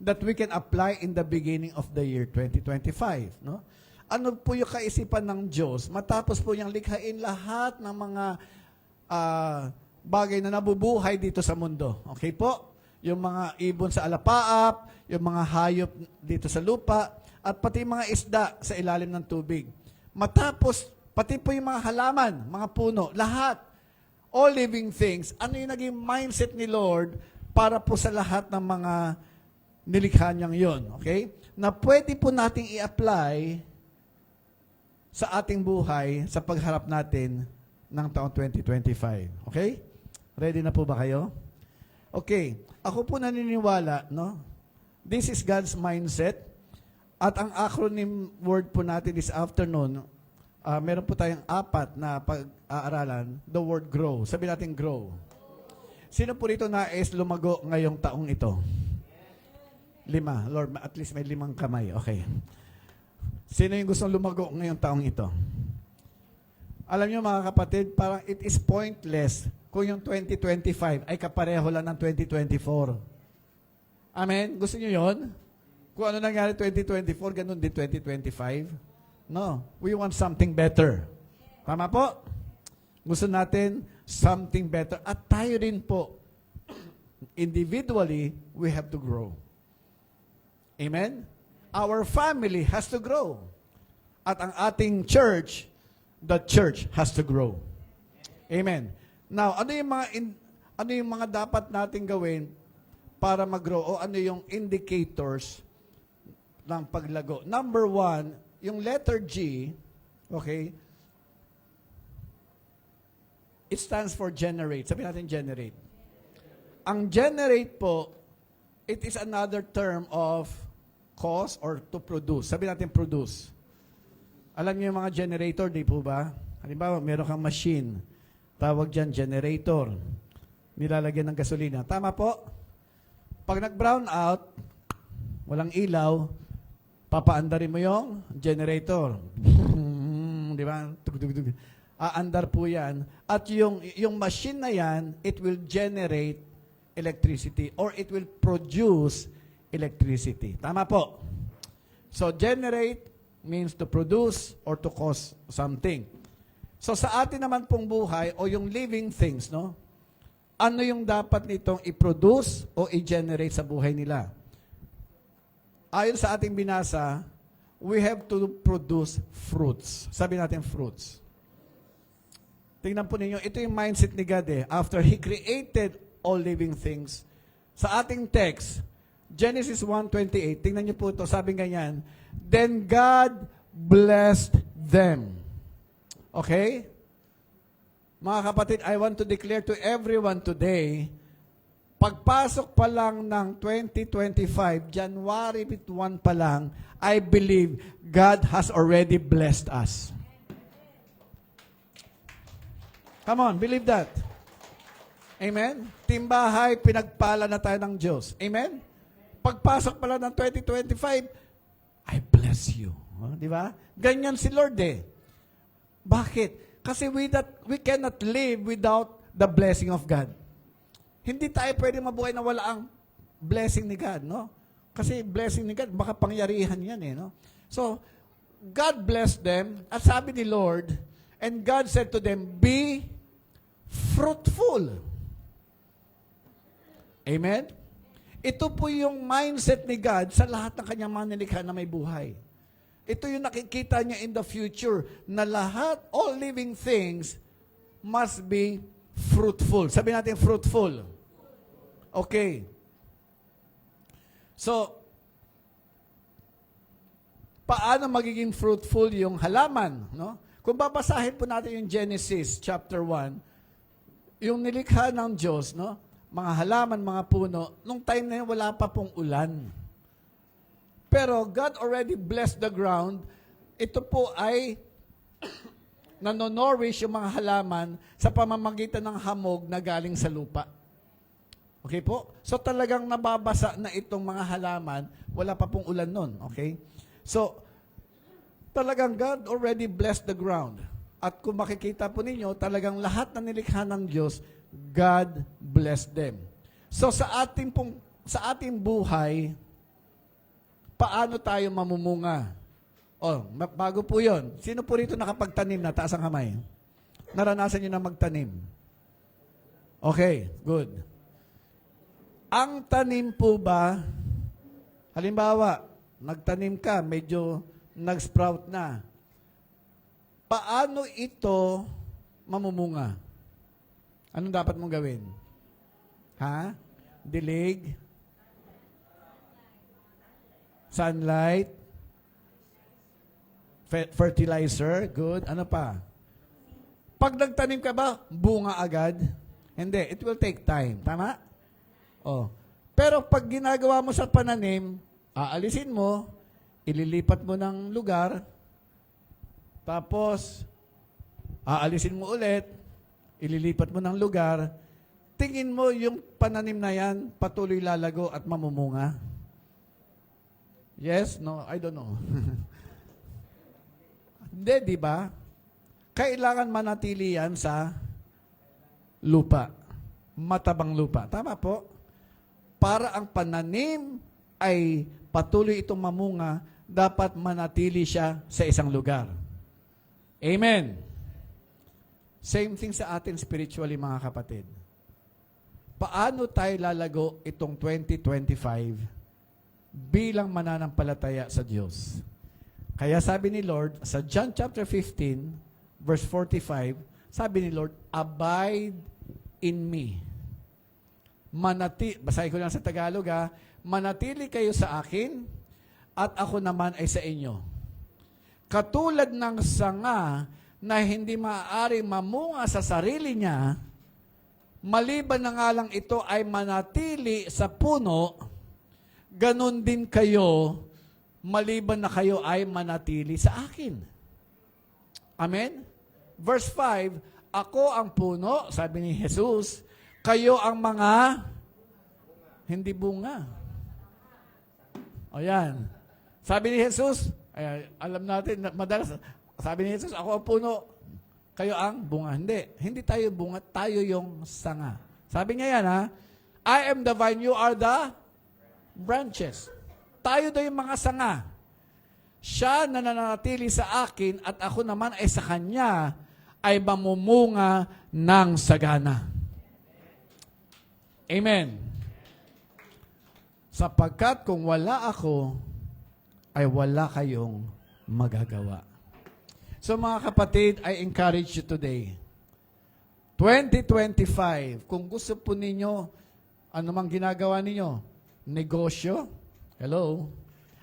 that we can apply in the beginning of the year 2025? No? Ano po yung kaisipan ng Diyos matapos po niyang likhain lahat ng mga bagay na nabubuhay dito sa mundo? Okay po? Yung mga ibon sa alapaap, yung mga hayop dito sa lupa, at pati mga isda sa ilalim ng tubig. Matapos, pati po yung mga halaman, mga puno, lahat, all living things, ano yung naging mindset ni Lord para po sa lahat ng mga nilikha niyang yun, okay? Na pwede po nating i-apply sa ating buhay sa pagharap natin ng taong 2025. Okay? Ready na po ba kayo? Okay. Ako po naniniwala, no? This is God's mindset. At ang acronym word po natin this afternoon, meron po tayong 4 na pag-aaralan. The word grow. Sabi natin grow. Sino po rito nais lumago ngayong taong ito? 5. Lord, at least may 5 kamay. Okay. Sino yung gustong lumago ngayong taong ito? Alam niyo mga kapatid, parang it is pointless kung yung 2025 ay kapareho lang ng 2024. Amen? Gusto niyo yon? Kung ano nangyari 2024, ganun din 2025? No. We want something better. Tama po? Gusto natin something better. At tayo din po, individually, we have to grow. Amen? Our family has to grow. At ang ating church, the church has to grow. Amen. Now, ano yung mga dapat nating gawin para mag-grow o ano yung indicators ng paglago? Number 1, yung letter G, okay, it stands for generate. Sabi natin generate. Ang generate po, it is another term of cause or to produce. Sabi natin produce. Alam niyo yung mga generator, di po ba? Halimbawa, meron kang machine. Tawag dyan, generator. Nilalagyan ng gasolina. Tama po? Pag nag-brown out, walang ilaw, papaandarin mo yung generator. Di ba? Tug-tug-tug. Aandar po yan. At yung machine na yan, it will generate electricity or it will produce electricity. Tama po? So, generate means to produce or to cause something. So sa atin naman pong buhay o yung living things, no? Ano yung dapat nitong i-produce o i-generate sa buhay nila? Ayon sa ating binasa, we have to produce fruits. Sabi natin fruits. Tingnan po ninyo, ito yung mindset ni God eh. After He created all living things, sa ating text, Genesis 1:28, tingnan niyo po ito, sabi ganyan, then God blessed them. Okay? Mga kapatid, I want to declare to everyone today, pagpasok pa lang ng 2025, January 1 pa lang, I believe God has already blessed us. Come on, believe that. Amen? Timbahay, pinagpala na tayo ng Diyos. Amen? Pagpasok pala ng 2025, I bless you. Di ba? Ganyan si Lord eh. Bakit? Kasi we cannot live without the blessing of God. Hindi tayo pwede mabuhay na wala ang blessing ni God, no? Kasi blessing ni God, baka pangyarihan yan eh, no? So, God blessed them, at sabi ni Lord, and God said to them, be fruitful. Amen? Ito po yung mindset ni God sa lahat ng kanyang mga nilikha na may buhay. Ito yung nakikita niya in the future na lahat, all living things must be fruitful. Sabi natin fruitful. Okay. So, paano magiging fruitful yung halaman? No? Kung babasahin po natin yung Genesis chapter 1, yung nilikha ng Diyos, no? Mga halaman, mga puno, nung time na yun, wala pa pong ulan. Pero God already blessed the ground. Ito po ay nanonourish yung mga halaman sa pamamagitan ng hamog na galing sa lupa. Okay po? So talagang nababasa na itong mga halaman, wala pa pong ulan nun. Okay? So, talagang God already blessed the ground. At kung makikita po ninyo, talagang lahat na nilikha ng Diyos, God blessed them. So sa ating buhay, paano tayo mamumunga? Oh, bago po 'yon. Sino po rito nakapagtanim na? Taas ang kamay. Naranasan niyo na magtanim? Okay, good. Ang tanim po ba, halimbawa, nagtanim ka, medyo nag-sprout na. Paano ito mamumunga? Anong dapat mong gawin? Ha? Dilig? Sunlight? Fertilizer? Good. Ano pa? Pag nagtanim ka ba, bunga agad? Hindi. It will take time. Tama? Oh. Pero pag ginagawa mo sa pananim, aalisin mo, ililipat mo ng lugar, tapos, aalisin mo ulit, ililipat mo ng lugar, tingin mo yung pananim na yan, patuloy lalago at mamumunga? Yes? No? I don't know. Hindi, di ba? kailangan manatili yan sa lupa. Matabang lupa. Tama po? Para ang pananim ay patuloy itong mamunga, dapat manatili siya sa isang lugar. Amen. Same thing sa atin spiritually, mga kapatid. Paano tayo lalago itong 2025 bilang mananampalataya sa Diyos? Kaya sabi ni Lord, sa John chapter 15, verse 45, sabi ni Lord, abide in me. Basahin ko lang sa Tagalog, manatili kayo sa akin at ako naman ay sa inyo. Katulad ng sanga na hindi maaari mamunga sa sarili niya, maliban na nga lang ito ay manatili sa puno, ganun din kayo, maliban na kayo ay manatili sa akin. Amen? Verse 5, ako ang puno, sabi ni Jesus, kayo ang mga hindi bunga. O yan. Sabi ni Jesus, alam natin, madalas, sabi ni Jesus, ako ang puno, kayo ang bunga. Hindi tayo bunga, tayo yung sanga. Sabi niya yan, I am the vine, you are the branches. Tayo daw yung mga sanga. Siya na nananatili sa akin at ako naman ay sa kanya ay mamumunga ng sagana. Amen. Sapagkat kung wala ako, ay wala kayong magagawa. So mga kapatid, I encourage you today. 2025, kung gusto po ninyo, ano mang ginagawa ninyo? Negosyo? Hello?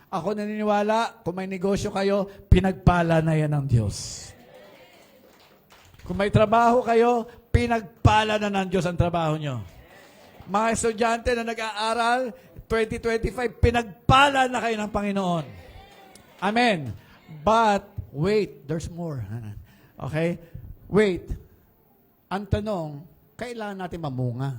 Ako naniniwala, kung may negosyo kayo, pinagpala na yan ng Diyos. Kung may trabaho kayo, pinagpala na ng Diyos ang trabaho nyo. Mga estudyante na nag-aaral, 2025, pinagpala na kayo ng Panginoon. Amen. But, wait, there's more. Okay? Wait. Ang tanong, kailangan natin mamunga.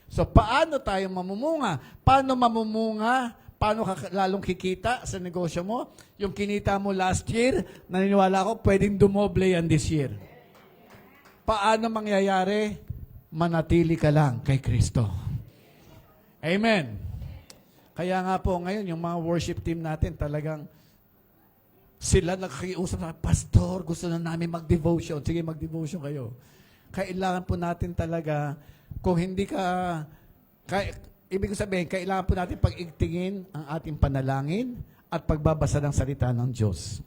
So, paano tayo mamumunga? Paano mamumunga? Paano ka lalong kikita sa negosyo mo? Yung kinita mo last year, naniniwala ko, pwedeng dumoble yan this year. Paano mangyayari? Manatili ka lang kay Kristo. Amen. Kaya nga po ngayon, yung mga worship team natin talagang sila nagkiusap na, Pastor, gusto na namin mag-devotion. Sige, mag-devotion kayo. Kailangan po natin talaga, kung hindi ka, ibig sabihin, kailangan po natin pag-igtingin ang ating panalangin at pagbabasa ng salita ng Diyos.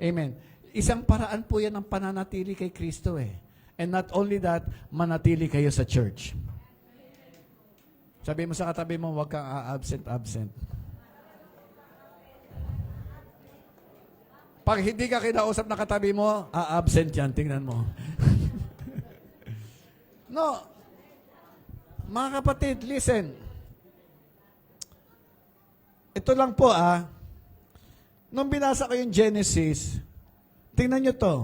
Amen. Isang paraan po yan ng pananatili kay Kristo eh. And not only that, manatili kayo sa church. Sabi mo sa katabi mo, huwag kang absent. Pag hindi ka kinausap na katabi mo, absent yan. Tingnan mo. No. Mga kapatid, listen. Ito lang po Nung binasa ko yung Genesis, tingnan nyo to.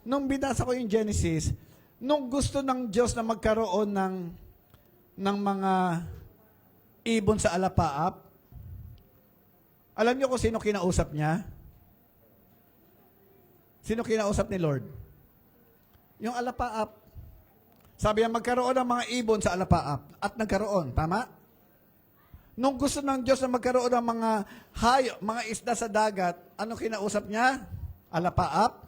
Nung binasa ko yung Genesis, nung gusto ng Diyos na magkaroon ng mga ibon sa alapaap, alam nyo kung sino kinausap niya? Sino kinausap ni Lord? Yung alapaap. Sabi niya, magkaroon ng mga ibon sa alapaap. At nagkaroon. Tama? Nung gusto ng Diyos na magkaroon ng mga mga isda sa dagat, ano kinausap niya? Alapaap?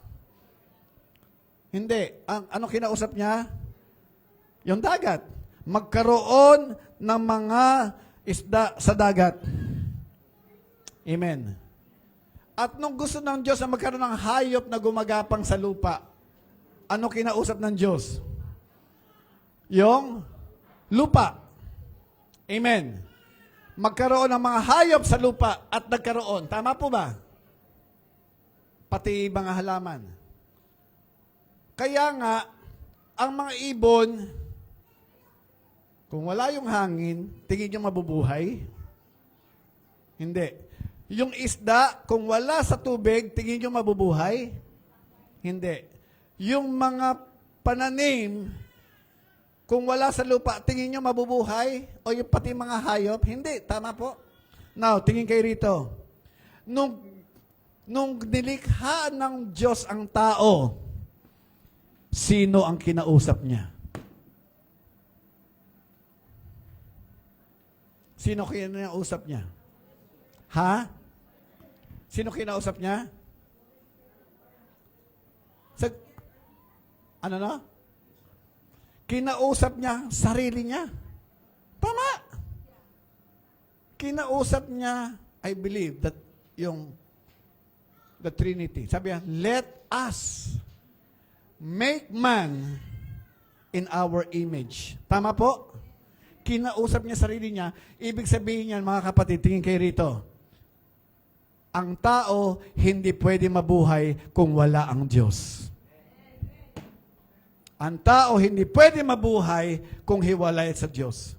Hindi. Ano kinausap niya? Yung dagat. Magkaroon ng mga isda sa dagat. Amen. At nung gusto ng Diyos na magkaroon ng hayop na gumagapang sa lupa, ano kinausap ng Diyos? Yung lupa. Amen. Magkaroon ng mga hayop sa lupa at nagkaroon. Tama po ba? Pati mga halaman. Kaya nga, ang mga ibon, kung wala yung hangin, tingin nyo mabubuhay? Hindi. Yung isda, kung wala sa tubig, tingin nyo mabubuhay? Hindi. Yung mga pananim, kung wala sa lupa, tingin nyo mabubuhay? O yung pati mga hayop? Hindi. Tama po? Now, tingin kayo rito. Nung Nung nilikha ng Diyos ang tao, sino ang kinausap niya? Sino kinausap niya? Ha? Sino kinausap niya? Ano na? Kinausap niya sarili niya. Tama. Kinausap niya, I believe, that the Trinity. Sabi niya, let us make man in our image. Tama po? Kinausap niya sarili niya. Ibig sabihin niyan, mga kapatid, tingin kayo rito. Ang tao hindi pwede mabuhay kung wala ang Diyos. Ang tao hindi pwede mabuhay kung hiwalay sa Diyos.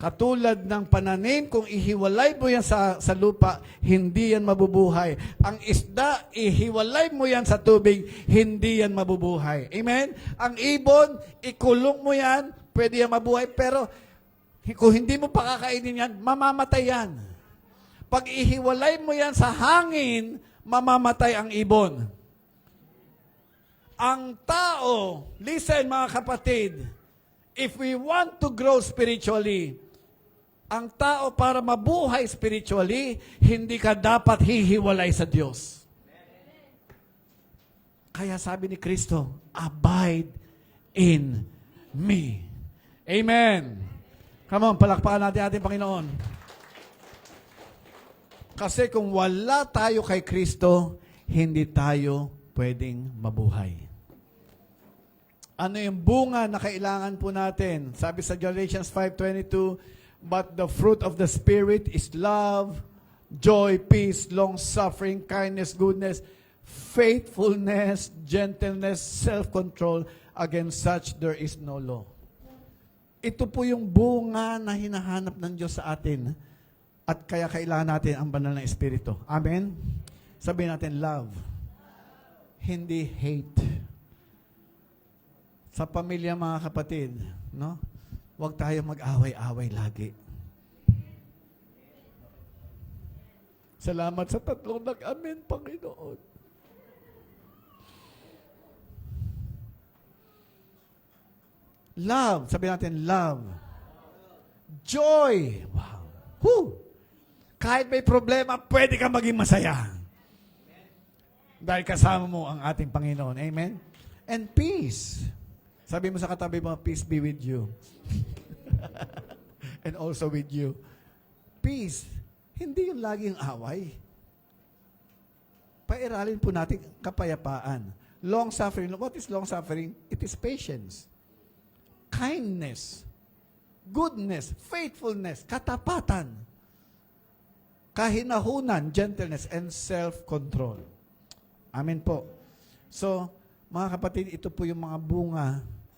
Katulad ng pananim, kung ihiwalay mo yan sa lupa, hindi yan mabubuhay. Ang isda, ihiwalay mo yan sa tubig, hindi yan mabubuhay. Amen? Ang ibon, ikulong mo yan, pwede yan mabuhay, pero kung hindi mo pakakainin yan, mamamatay yan. Pag ihiwalay mo yan sa hangin, mamamatay ang ibon. Ang tao, listen mga kapatid, if we want to grow spiritually, ang tao para mabuhay spiritually, hindi ka dapat hihiwalay sa Diyos. Kaya sabi ni Kristo, abide in me. Amen. Come on, palakpakan natin ating Panginoon. Kasi kung wala tayo kay Kristo, hindi tayo pwedeng mabuhay. Ano yung bunga na kailangan po natin? Sabi sa Galatians 5:22, but the fruit of the Spirit is love, joy, peace, long-suffering, kindness, goodness, faithfulness, gentleness, self-control. Against such there is no law. Ito po yung bunga na hinahanap ng Diyos sa atin. At kaya kailangan natin ang banal na Espiritu. Amen? Sabihin natin, love. Hindi hate. Sa pamilya, mga kapatid, no? Huwag tayo mag-away-away lagi. Salamat sa tatlong nag-amen, Panginoon. Love. Sabi natin, love. Joy. Wow. Whew. Kahit may problema, pwede ka maging masaya. Dahil kasama mo ang ating Panginoon. Amen? And peace. Sabi mo sa katabi mo, peace be with you. And also with you. Peace. Hindi yung laging away. Pairalin po natin kapayapaan. Long-suffering. What is long-suffering? It is patience. Kindness. Goodness. Faithfulness. Katapatan. Kahinahunan. Gentleness. And self-control. Amen po. So, mga kapatid, ito po yung mga bunga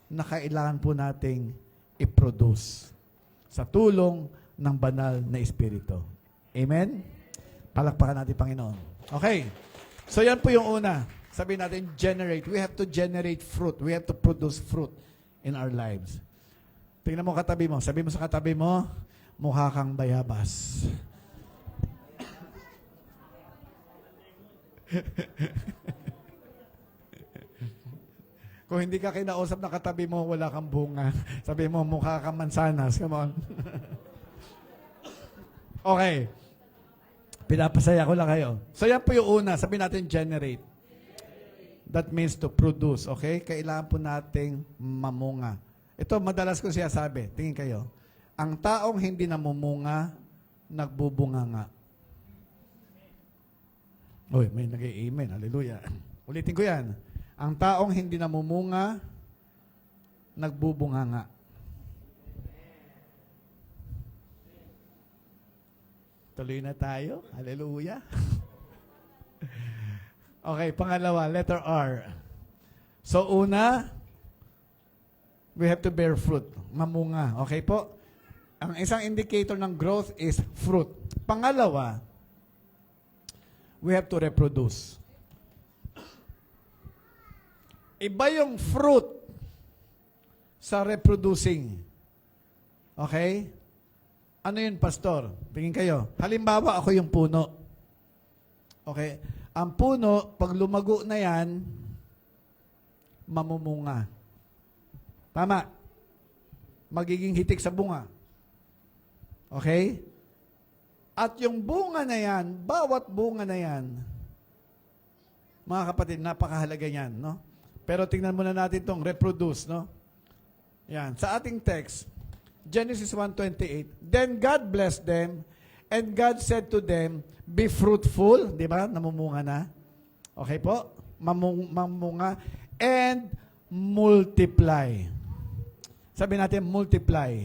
na kailangan po nating i-produce sa tulong ng banal na Espiritu. Amen? Palakpakan natin, Panginoon. Okay. So, yan po yung una. Sabihin natin, generate. We have to generate fruit. We have to produce fruit in our lives. Tingnan mo katabi mo. Sabi mo sa katabi mo, mukha kang bayabas. Kung hindi ka kinausap na katabi mo, wala kang bunga. Sabi mo, mukha kang mansanas. Come on. Okay. Pinapasaya ko lang kayo. So yan po yung una. Sabi natin, generate. That means to produce. Okay? Kailangan po nating mamunga. Ito, madalas ko siya sabi. Tingin kayo. Ang taong hindi namumunga, nagbubunga nga. Uy, may nag-i-amen. Hallelujah. Ulitin ko yan. Ang taong hindi namumunga, nagbubunga nga. Tuloy na tayo. Hallelujah. Okay, pangalawa, letter R. So, una, we have to bear fruit. Mamunga. Okay po? Ang isang indicator ng growth is fruit. Pangalawa, we have to reproduce. Iba yung fruit sa reproducing. Okay? Ano yun, pastor? Tingin kayo. Halimbawa, ako yung puno. Okay? Ang puno, pag lumago na yan, mamumunga. Tama. Magiging hitik sa bunga. Okay? At yung bunga na yan, bawat bunga na yan, mga kapatid, napakahalaga yan, no? Pero tingnan muna natin itong reproduce, no? Yan. Sa ating text, Genesis 1:28, Then God blessed them, and God said to them, Be fruitful, di ba? Namumunga na. Okay po? Mamunga. And multiply. Sabi natin, multiply.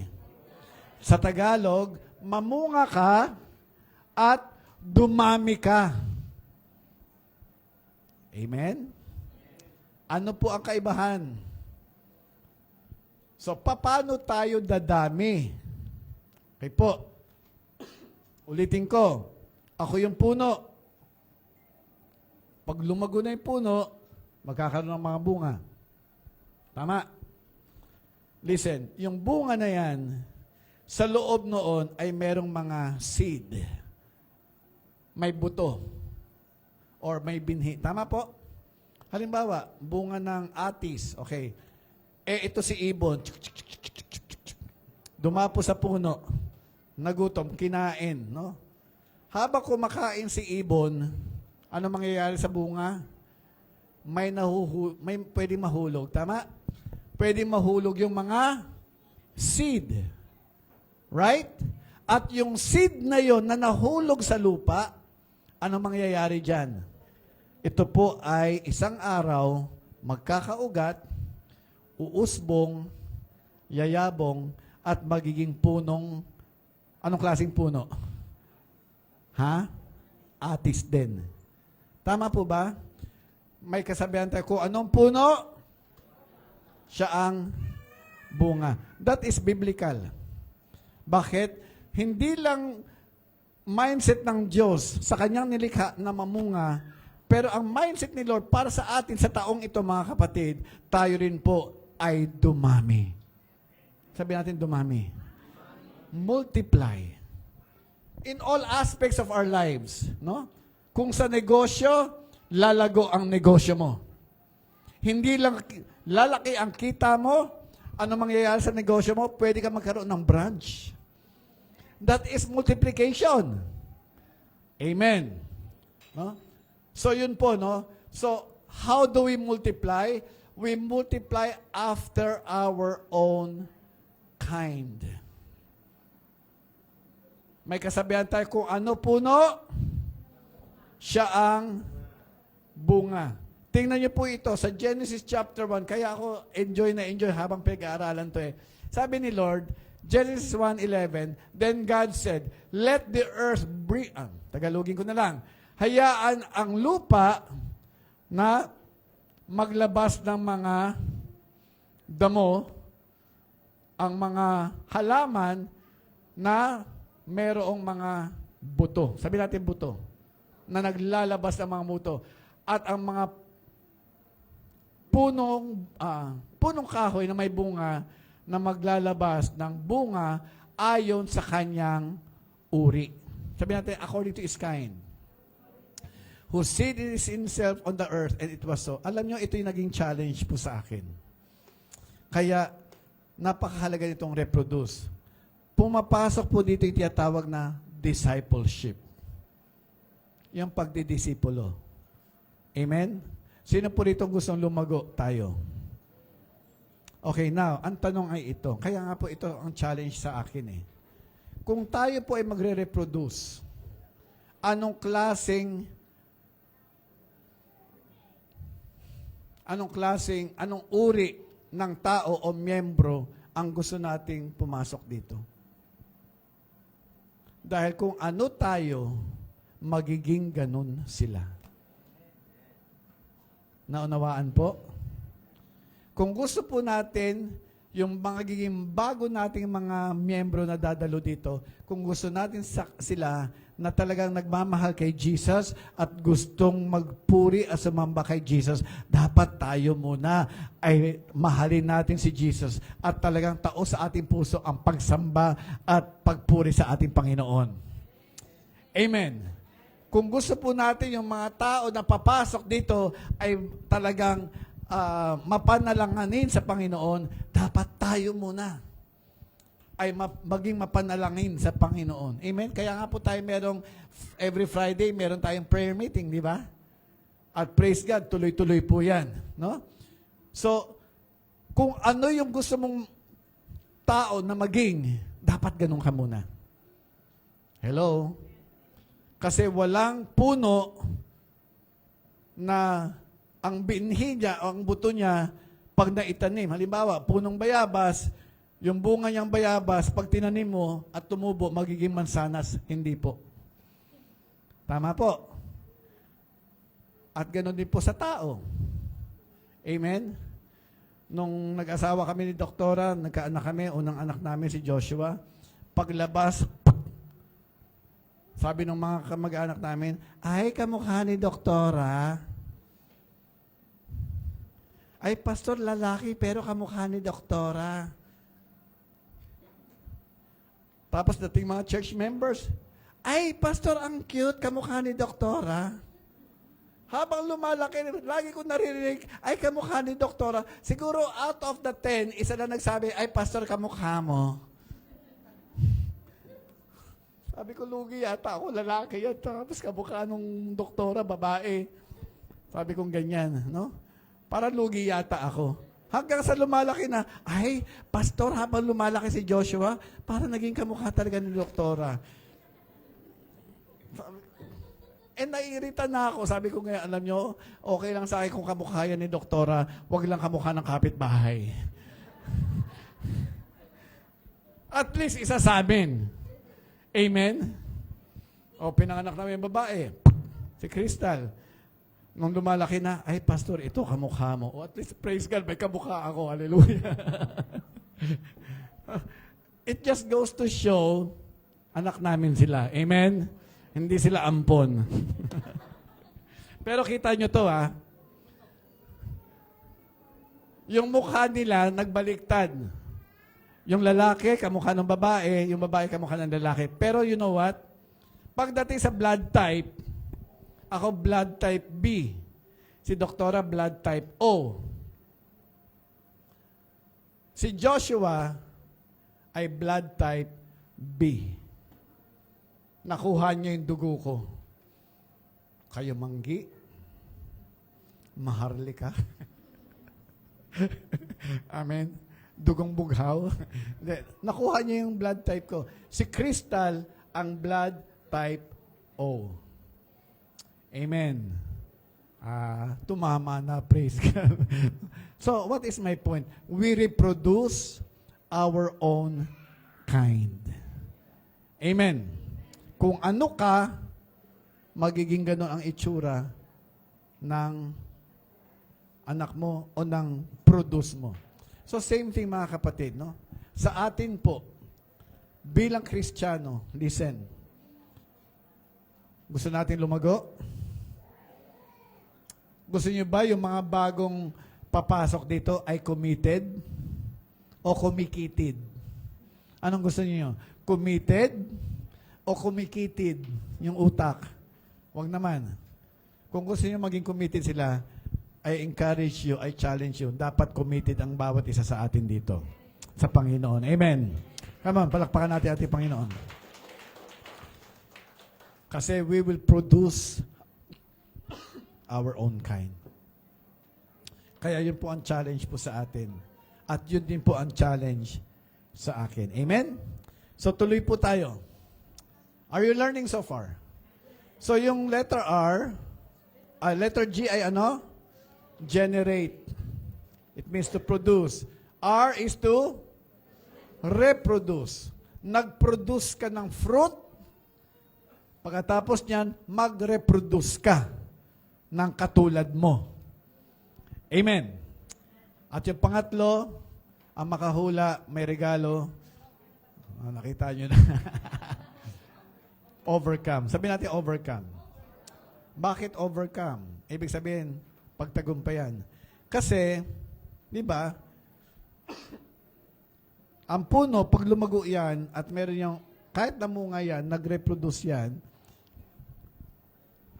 Sa Tagalog, mamunga ka at dumami ka. Amen? Ano po ang kaibahan? So, paano tayo dadami? Okay po. Ulitin ko. Ako yung puno. Pag lumago na yung puno, magkakaroon ng mga bunga. Tama? Listen, yung bunga na yan, sa loob noon ay merong mga seed. May buto. Or may binhi. Tama po? Halimbawa, bunga ng atis. Okay. Ito si ibon. Dumapo sa puno. Nagutom, kinain, no? Habang kumakain si ibon, ano mangyayari sa bunga? May pwedeng mahulog. Tama? Pwedeng mahulog yung mga seed. Right? At yung seed na yon na nahulog sa lupa, ano mangyayari dyan? Ito po ay isang araw, magkakaugat, uusbong, yayabong, at magiging punong, anong klaseng puno? Ha? Atis din. Tama po ba? May kasabihan tayo, kung anong puno, siya ang bunga. That is biblical. Bakit? Hindi lang mindset ng Diyos sa kanyang nilikha na mamunga, pero ang mindset ni Lord para sa atin sa taong ito, mga kapatid, tayo rin po ay dumami. Sabi natin dumami. Multiply. In all aspects of our lives, no? Kung sa negosyo, lalago ang negosyo mo. Hindi lang lalaki ang kita mo, ano mangyayari sa negosyo mo, pwede ka magkaroon ng branch. That is multiplication. Amen. No? So yun po, no? So, how do we multiply? We multiply after our own kind. May kasabihan tayo, kung ano puno, siya ang bunga. Tingnan niyo po ito sa Genesis chapter 1. Kaya ako enjoy na enjoy habang pinag-aaralan to eh. Sabi ni Lord, Genesis 1:11, Then God said, Let the earth bring, Tagalogin ko na lang, hayaan ang lupa na maglabas ng mga damo, ang mga halaman na merong mga buto. Sabi natin buto. Na naglalabas ng mga buto. At ang mga punong kahoy na may bunga na maglalabas ng bunga ayon sa kanyang uri. Sabi natin, according to his kind. Who seated himself on the earth, and it was so. Alam nyo, ito yung naging challenge po sa akin. Kaya, napakahalaga nitong reproduce. Pumapasok po dito yung tinatawag na discipleship. Yung pagdidisipulo. Amen? Sino po rito gustong lumago? Tayo. Okay, now, ang tanong ay ito. Kaya nga po ito ang challenge sa akin eh. Kung tayo po ay magre-reproduce, anong uri ng tao o miyembro ang gusto nating pumasok dito? Dahil kung ano tayo, magiging ganun sila. Naunawaan po? Kung gusto po natin, yung magiging bago nating mga miyembro na dadalo dito, kung gusto natin sila na talagang nagmamahal kay Jesus at gustong magpuri at sumamba kay Jesus, dapat tayo muna ay mahalin natin si Jesus at talagang tao sa ating puso ang pagsamba at pagpuri sa ating Panginoon. Amen. kung gusto po natin yung mga tao na papasok dito ay talagang mapanalanganin sa Panginoon, dapat tayo muna ay maging mapanalangin sa Panginoon. Amen? Kaya nga po tayo merong, every Friday, meron tayong prayer meeting, di ba? At praise God, tuloy-tuloy po yan. No? So, kung ano yung gusto mong tao na maging, dapat ganun ka muna. Hello? Kasi walang puno na ang binhi niya, ang buto niya, pag naitanim. Halimbawa, punong bayabas, yung bunga niyang bayabas, pag tinanim mo at tumubo, magiging mansanas. Hindi po. Tama po. At ganoon din po sa tao. Amen? Nung nag-asawa kami ni Doktora, nagkaanak kami, unang anak namin si Joshua, paglabas, sabi ng mga kamag-anak namin, ay, kamukha ni Doktora. Ay, pastor, lalaki, pero kamukha ni Doktora. Tapos dating mga church members, ay, pastor, ang cute, kamukha ni Doktora. Habang lumalaki, lagi ko naririnig, ay, kamukha ni Doktora. Siguro out of the 10, isa na nagsabi, ay, pastor, kamukha mo. Sabi ko, lugi yata ako, lalaki yan. Tapos kamukha nung doktora, babae. Sabi kong ganyan, no? Para lugi yata ako. Hanggang sa lumalaki na, ay, pastor, habang lumalaki si Joshua, para naging kamukha talaga ni doktora. Naiirita na ako. Sabi ko ngayon, alam nyo, okay lang sa akin kung kamukha yan ni doktora, wag lang kamukha ng kapitbahay. At least, isa sa amin. Amen? O, pinanganak namin yung babae, si Crystal. Nung lumalaki na, ay, pastor, ito, kamukha mo. O at least, praise God, may kamukha ako. Hallelujah. It just goes to show, anak namin sila. Amen? Hindi sila ampon. Pero kita nyo to, ha? Yung mukha nila, nagbaliktad. Yung lalaki, kamukha ng babae. Yung babae, kamukha ng lalaki. Pero you know what? Pagdating sa blood type, ako blood type B. Si Doktora blood type O. Si Joshua ay blood type B. Nakuha niya yung dugo ko. Kayo manggi? Maharlika? Amen? Dugong bughaw? Nakuha niya yung blood type ko. Si Crystal ang blood type O. Amen. Tumama na, praise God. So, what is my point? We reproduce our own kind. Amen. Kung ano ka, magiging ganon ang itsura ng anak mo o ng produce mo. So, same thing mga kapatid, no? Sa atin po, bilang Kristiyano, listen, gusto natin lumago? Gusto niyo ba yung mga bagong papasok dito ay committed o kumikitid? Anong gusto niyo? Committed o kumikitid yung utak? Wag naman. Kung gusto niyo maging committed sila, I encourage you, I challenge you, dapat committed ang bawat isa sa atin dito sa Panginoon. Amen. Come on, palakpakan natin ating Panginoon. Kasi we will produce our own kind. Kaya yun po ang challenge po sa atin. At yun din po ang challenge sa akin. Amen? So tuloy po tayo. Are you learning so far? So yung letter R, letter G ay ano? Generate. It means to produce. R is to reproduce. Nag-produce ka ng fruit. Pagkatapos niyan, mag-reproduce ka ng katulad mo. Amen. At yung pangatlo, ang makahula, may regalo. Nakita nyo na. Overcome. Sabi natin overcome. Bakit overcome? Ibig sabihin, pagtagumpayan. Kasi, di ba, ang puno, pag lumago yan, at meron yung, kahit namunga yan, nag-reproduce yan,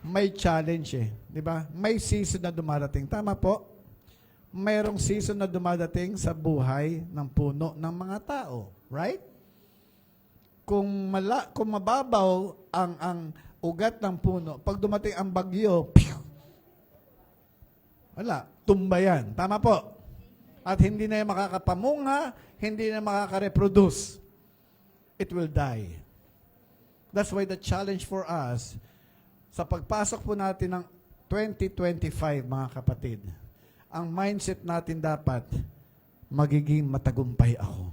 may challenge eh. Di ba? May season na dumarating. Tama po? Mayroong season na dumadating sa buhay ng puno ng mga tao. Right? Kung mababaw ang ugat ng puno, pag dumating ang bagyo, wala, tumba yan. Tama po? At hindi na yung makakapamunga, hindi na makaka-reproduce. It will die. That's why the challenge for us, sa pagpasok po natin ng 2025, mga kapatid, ang mindset natin dapat, magiging matagumpay ako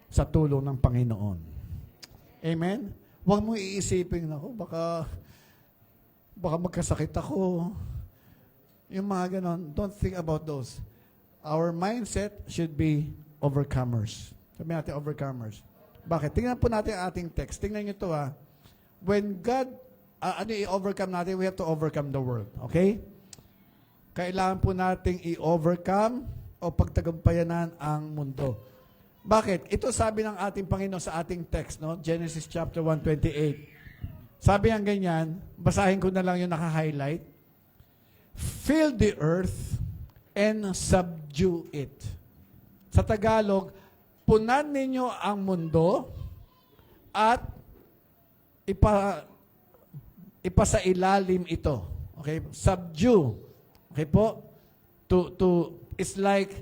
sa tulong ng Panginoon. Amen? Huwag mo iisipin ako, baka magkasakit ako. Yung mga ganon, don't think about those. Our mindset should be overcomers. Sabi natin, overcomers. Bakit? Tingnan po natin ang ating text. Tingnan nyo ito When God, ano i-overcome natin? We have to overcome the world. Okay? Kailangan po nating i-overcome o pagtagumpayanan ang mundo. Bakit? Ito sabi ng ating Panginoon sa ating text, no? Genesis chapter 1:28. Sabi ang ganyan, basahin ko na lang yung naka-highlight. Fill the earth and subdue it. Sa Tagalog, punan ninyo ang mundo at ipasailalim ito. Okay? Subdue. Okay po? It's like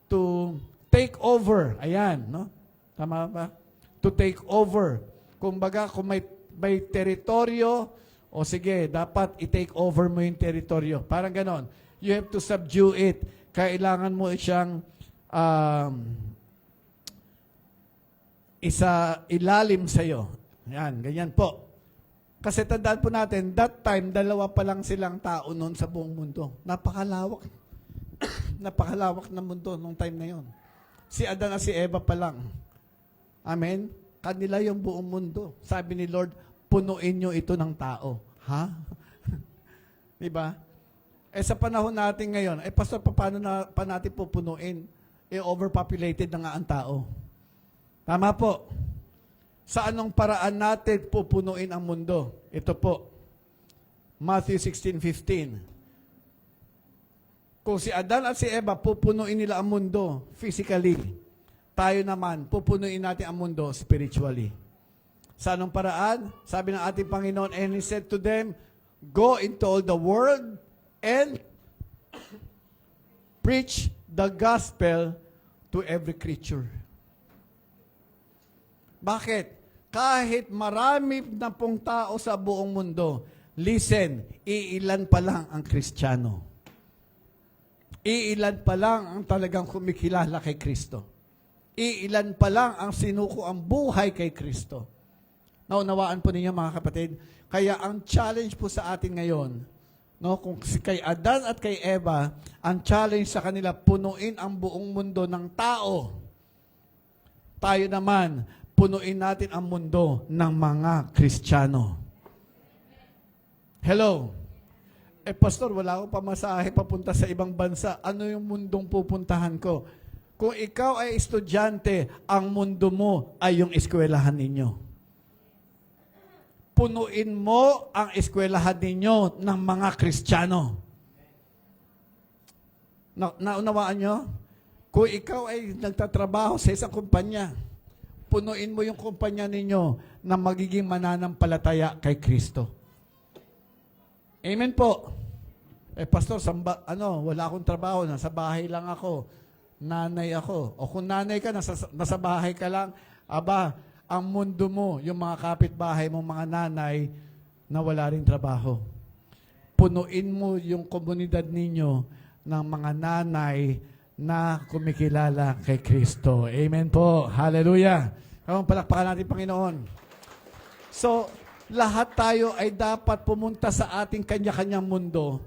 to take over. Ayan, no? Tama ba? To take over. Kumbaga, kung may teritoryo, o sige, dapat i-take over mo yung teritoryo. Parang ganon. You have to subdue it. Kailangan mo siyang ilalim sa'yo. Yan, ganyan po. Kasi tandaan po natin, that time, dalawa pa lang silang tao noon sa buong mundo. Napakalawak. Napakalawak na mundo nung time na yon. Si Adan at si Eva pa lang. Amen? Kanila yung buong mundo. Sabi ni Lord, punuin nyo ito ng tao. Ha? Diba? Sa panahon natin ngayon, pastor, paano pa natin pupunuin? Overpopulated na nga ang tao. Tama po. Sa anong paraan natin pupunuin ang mundo? Ito po. Matthew 16:15. Kung si Adan at si Eva, pupunuin nila ang mundo physically. Tayo naman, pupunuin natin ang mundo spiritually. Sa anong paraan? Sabi ng ating Panginoon, and He said to them, go into all the world and preach the gospel to every creature. Bakit? Kahit marami na pong tao sa buong mundo, listen, iilan pa lang ang Kristiyano. Iilan pa lang ang talagang kumikilala kay Kristo. Iilan pa lang ang sinuko ang buhay kay Kristo. Naunawaan po ninyo mga kapatid. Kaya ang challenge po sa atin ngayon, no, kung kay Adan at kay Eva, ang challenge sa kanila, punuin ang buong mundo ng tao. Tayo naman, punuin natin ang mundo ng mga Kristiyano. Hello? Pastor, wala akong pamasahe papunta sa ibang bansa. Ano yung mundong pupuntahan ko? Kung ikaw ay estudyante, ang mundo mo ay yung eskwelahan ninyo. Punuin mo ang eskwelahan ninyo ng mga Kristiyano. Naunawaan nyo? Kung ikaw ay nagtatrabaho sa isang kumpanya, punuin mo yung kumpanya ninyo na magiging mananampalataya kay Kristo. Amen po. Pastor, wala akong trabaho, nasa bahay lang ako. Nanay ako. O kung nanay ka, nasa bahay ka lang, ang mundo mo, yung mga kapitbahay mong mga nanay na wala rin trabaho. Punuin mo yung komunidad ninyo ng mga nanay na kumikilala kay Kristo. Amen po. Hallelujah. Kaya palakpakan natin, Panginoon. So, lahat tayo ay dapat pumunta sa ating kanya-kanyang mundo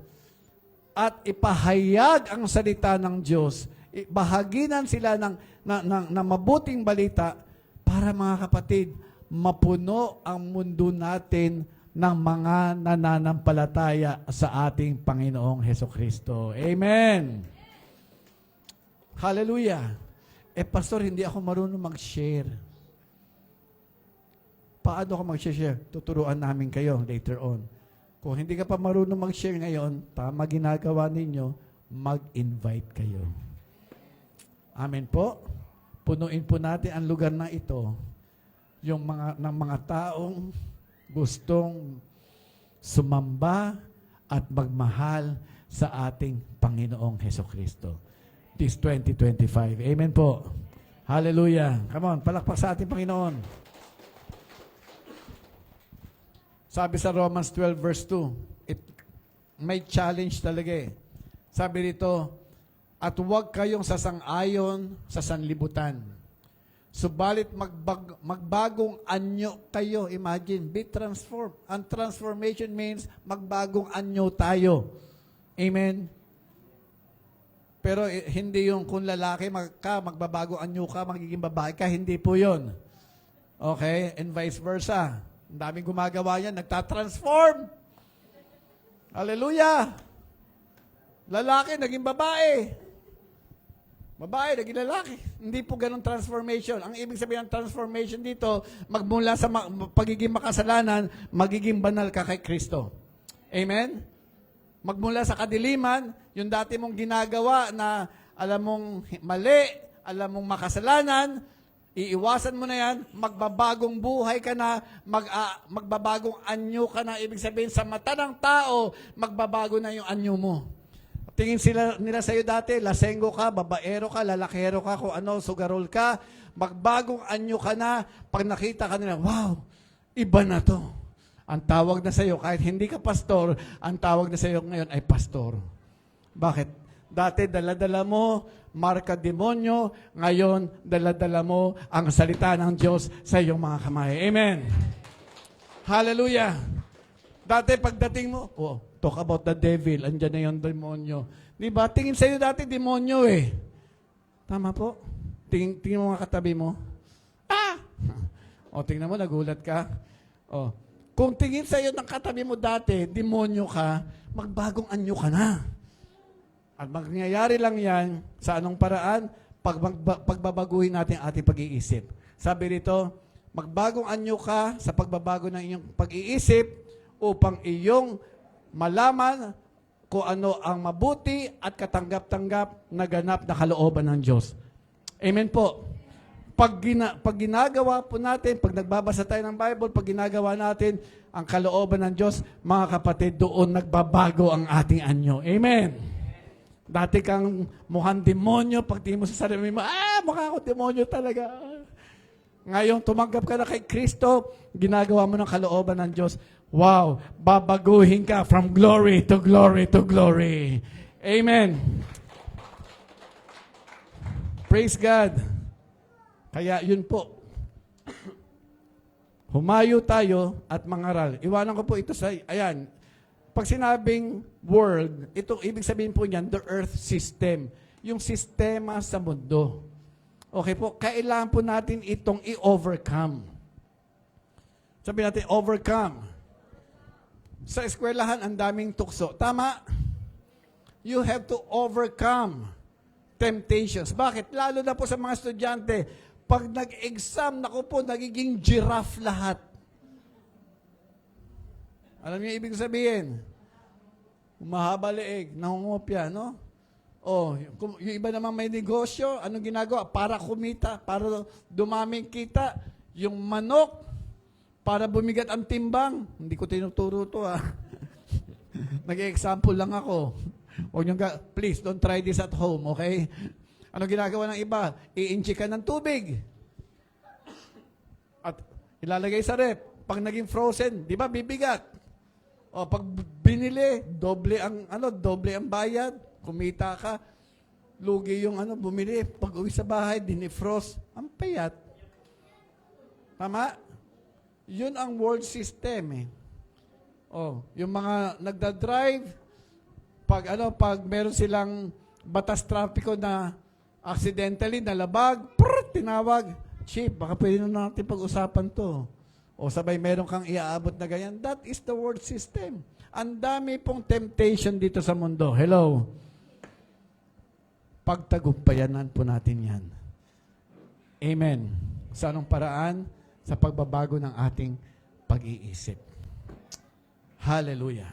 at ipahayag ang salita ng Diyos. Bahaginan sila ng mabuting balita para mga kapatid, mapuno ang mundo natin ng mga nananampalataya sa ating Panginoong Hesukristo. Amen. Hallelujah. Pastor, hindi ako marunong mag-share. Paano ako mag-share? Tuturuan namin kayo later on. Kung hindi ka pa marunong mag-share ngayon, tama ginagawa ninyo, mag-invite kayo. Amen po. Punuin po natin ang lugar na ito ng mga taong gustong sumamba at magmahal sa ating Panginoong Hesukristo. This 2025. Amen po. Hallelujah. Come on, palakpak sa ating Panginoon. Sabi sa Romans 12 verse 2, may challenge talaga eh. Sabi rito, at huwag kayong sasang-ayon sa sanlibutan. Subalit magbagong anyo kayo. Imagine, be transformed. Ang transformation means magbagong anyo tayo. Amen? Pero hindi yung kung lalaki magbabagong anyo ka, magiging babae ka. Hindi po yun. Okay? And vice versa. Ang daming gumagawa yan, nagtatransform. Hallelujah! Lalaki, naging babae. Babae, naging lalaki. Hindi po ganun transformation. Ang ibig sabihin ng transformation dito, magmula sa pagiging makasalanan, magiging banal ka kay Kristo. Amen? Magmula sa kadiliman, yung dati mong ginagawa na alam mong mali, alam mong makasalanan, iiwasan mo na yan, magbabagong buhay ka na, magbabagong anyo ka na. Ibig sabihin, sa mata ng tao, magbabago na yung anyo mo. Tingin nila sa'yo dati, lasenggo ka, babaero ka, lalakero ka, kung ano, sugarol ka, magbagong anyo ka na, pag nakita ka nila, wow, iba na to. Ang tawag na sa'yo, kahit hindi ka pastor, ang tawag na sa'yo ngayon ay pastor. Bakit? Dati dala-dala mo, marka demonyo, ngayon dala-dala mo ang salita ng Diyos sa iyong mga kamay. Amen. Hallelujah. Dati pagdating mo, talk about the devil, andyan na yung demonyo. Di ba? Tingin sa'yo dati demonyo eh. Tama po? Tingin mo mga katabi mo. O, tingnan mo, nagulat ka. O, kung tingin sa'yo ng katabi mo dati, demonyo ka, magbagong anyo ka na. At mangyayari lang yan sa anong paraan? Pagbabaguhin natin ating pag-iisip. Sabi rito, magbagong anyo ka sa pagbabago ng inyong pag-iisip upang iyong malaman kung ano ang mabuti at katanggap-tanggap na ganap na kalooban ng Diyos. Amen po. Pag ginagawa po natin, pag nagbabasa tayo ng Bible, pag ginagawa natin ang kalooban ng Diyos, mga kapatid, doon nagbabago ang ating anyo. Amen. Dati kang mukhang demonyo, pag tingin mo sa sarili mo, mukha ako demonyo talaga. Ngayon, tumanggap ka na kay Kristo, ginagawa mo ng kalooban ng Diyos. Wow, babaguhin ka from glory to glory to glory. Amen. Praise God. Kaya yun po. Humayo tayo at mangaral. Iwanan ko po ito sa, ayan, pag sinabing world, itong ibig sabihin po niyan, the earth system. Yung sistema sa mundo. Okay po, kailangan po natin itong i-overcome. Sabi natin, overcome. Sa eskwelahan, ang daming tukso. Tama? You have to overcome temptations. Bakit? Lalo na po sa mga estudyante, pag nag-exam, naku po, nagiging giraffe lahat. Alam niyo ibig sabihin? Umahaba leeg, nangungopya, no? Yung iba naman may negosyo, anong ginagawa? Para kumita, para dumaming kita. Yung manok, para bumigat ang timbang. Hindi ko tinuturo to, Nag-example lang ako. Please, don't try this at home, okay? Ano ginagawa ng iba? I-inchi ka ng tubig. At ilalagay sa rep. Pag naging frozen, di ba, bibigat. Pag binili, doble ang bayad. Kumita ka. Lugi yung bumili. Pag uwi sa bahay, dinifrost. Ang payat. Tama? Yun ang world system eh. Yung mga nagda-drive, pag meron silang batas trapiko na accidentally nalabag, tinawag, Chief, baka pwede na natin pag-usapan to. Sabay meron kang iaabot na ganyan. That is the world system. Ang dami pong temptation dito sa mundo. Hello? Pagtagumpayanan po natin yan. Amen. Sa anong paraan? Sa pagbabago ng ating pag-iisip. Hallelujah.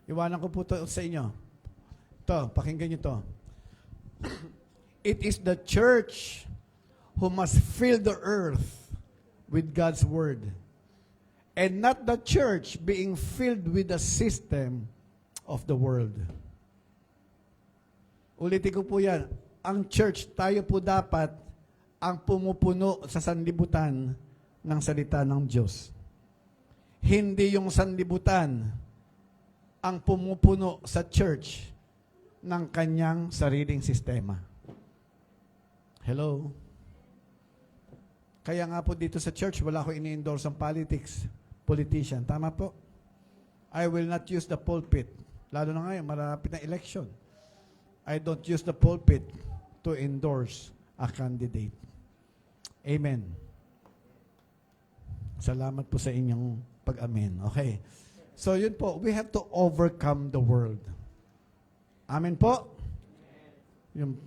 Iwanan ko po ito sa inyo. Ito, pakinggan nyo to. It is the church who must fill the earth with God's word. And not the church being filled with the system of the world. Ulitin ko po yan. Ang church, tayo po dapat ang pumupuno sa sanlibutan ng salita ng Diyos. Hindi yung sanlibutan ang pumupuno sa church ng kanyang sariling sistema. Hello? Kaya nga po dito sa church, wala ko ini-endorse ang politician. Tama po? I will not use the pulpit. Lalo na ngayon, malapit na election. I don't use the pulpit to endorse a candidate. Amen. Salamat po sa inyong pag-amen. Okay. So yun po, we have to overcome the world. Amen po? Yung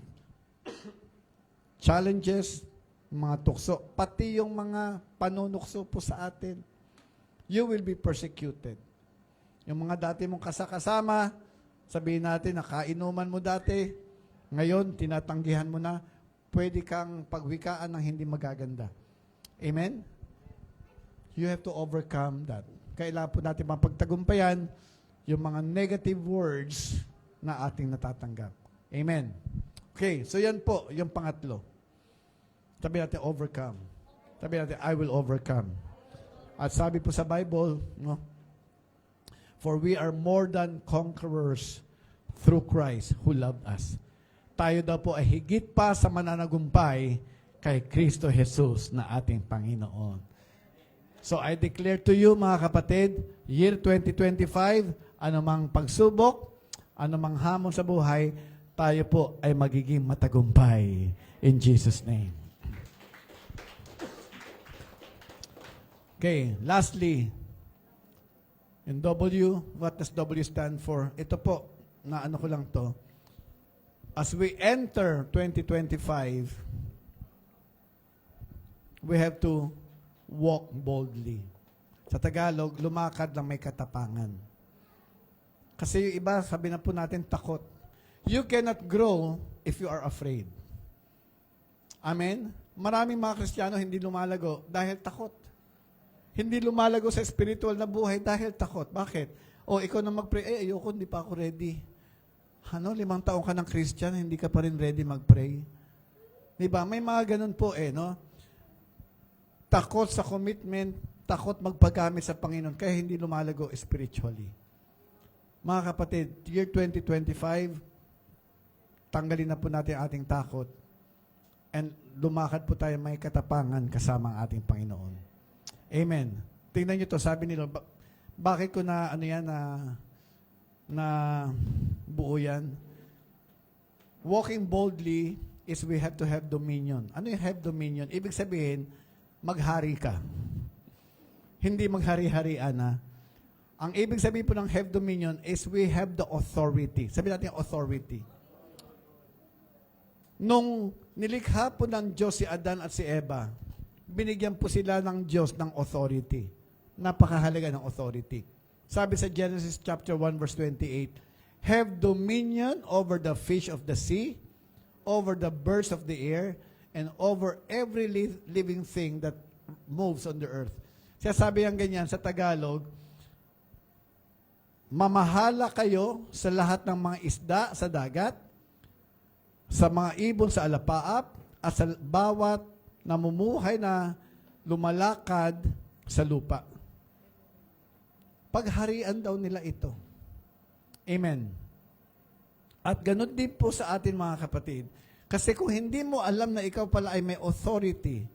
challenges, mga tukso, pati yung mga panunukso po sa atin, you will be persecuted. Yung mga dati mong kasama, sabihin natin, nakainuman mo dati, ngayon, tinatanggihan mo na, pwede kang pagwikaan ng hindi magaganda. Amen? You have to overcome that. Kailangan po natin mapagtagumpayan yung mga negative words na ating natatanggap. Amen? Okay, so yan po, yung pangatlo. Sabi natin, overcome. Sabi natin, I will overcome. At sabi po sa Bible, no? For we are more than conquerors through Christ who loved us. Tayo daw po ay higit pa sa mananagumpay kay Kristo Jesus na ating Panginoon. So I declare to you, mga kapatid, year 2025, anumang pagsubok, anumang hamon sa buhay, tayo po ay magiging matagumpay. In Jesus' name. Okay, lastly, in W, what does W stand for? Ito po, na ano ko lang to. As we enter 2025, we have to walk boldly. Sa Tagalog, lumakad lang may katapangan. Kasi yung iba, sabi na po natin, takot. You cannot grow if you are afraid. Amen? Maraming mga Kristiyano hindi lumalago dahil takot. Hindi lumalago sa spiritual na buhay dahil takot. Bakit? O ikaw na mag-pray, ayoko, hindi pa ako ready. 5 taon ka ng Christian, hindi ka pa rin ready mag-pray. Diba? May mga ganun po no? Takot sa commitment, takot magpagamit sa Panginoon, kaya hindi lumalago spiritually. Mga kapatid, year 2025, tanggalin na po natin ating takot and lumakad po tayo may katapangan kasama ang ating Panginoon. Amen. Tingnan nyo to, sabi nila, bakit ko na, na buo yan? Walking boldly is we have to have dominion. Ano yung have dominion? Ibig sabihin, maghari ka. Hindi maghari-harian na. Ang ibig sabihin po ng have dominion is we have the authority. Sabi natin authority. Nung nilikha po ng Diyos si Adan at si Eva, binigyan po sila ng Diyos ng authority. Napakahalaga ng authority. Sabi sa Genesis chapter 1 verse 28, have dominion over the fish of the sea, over the birds of the air, and over every living thing that moves on the earth. Siya sabi ang ganyan sa Tagalog, mamahala kayo sa lahat ng mga isda sa dagat, sa mga ibon sa alapaap, at sa bawat namumuhay na lumalakad sa lupa. Pagharian daw nila ito. Amen. At ganun din po sa atin mga kapatid. Kasi kung hindi mo alam na ikaw pala ay may authority,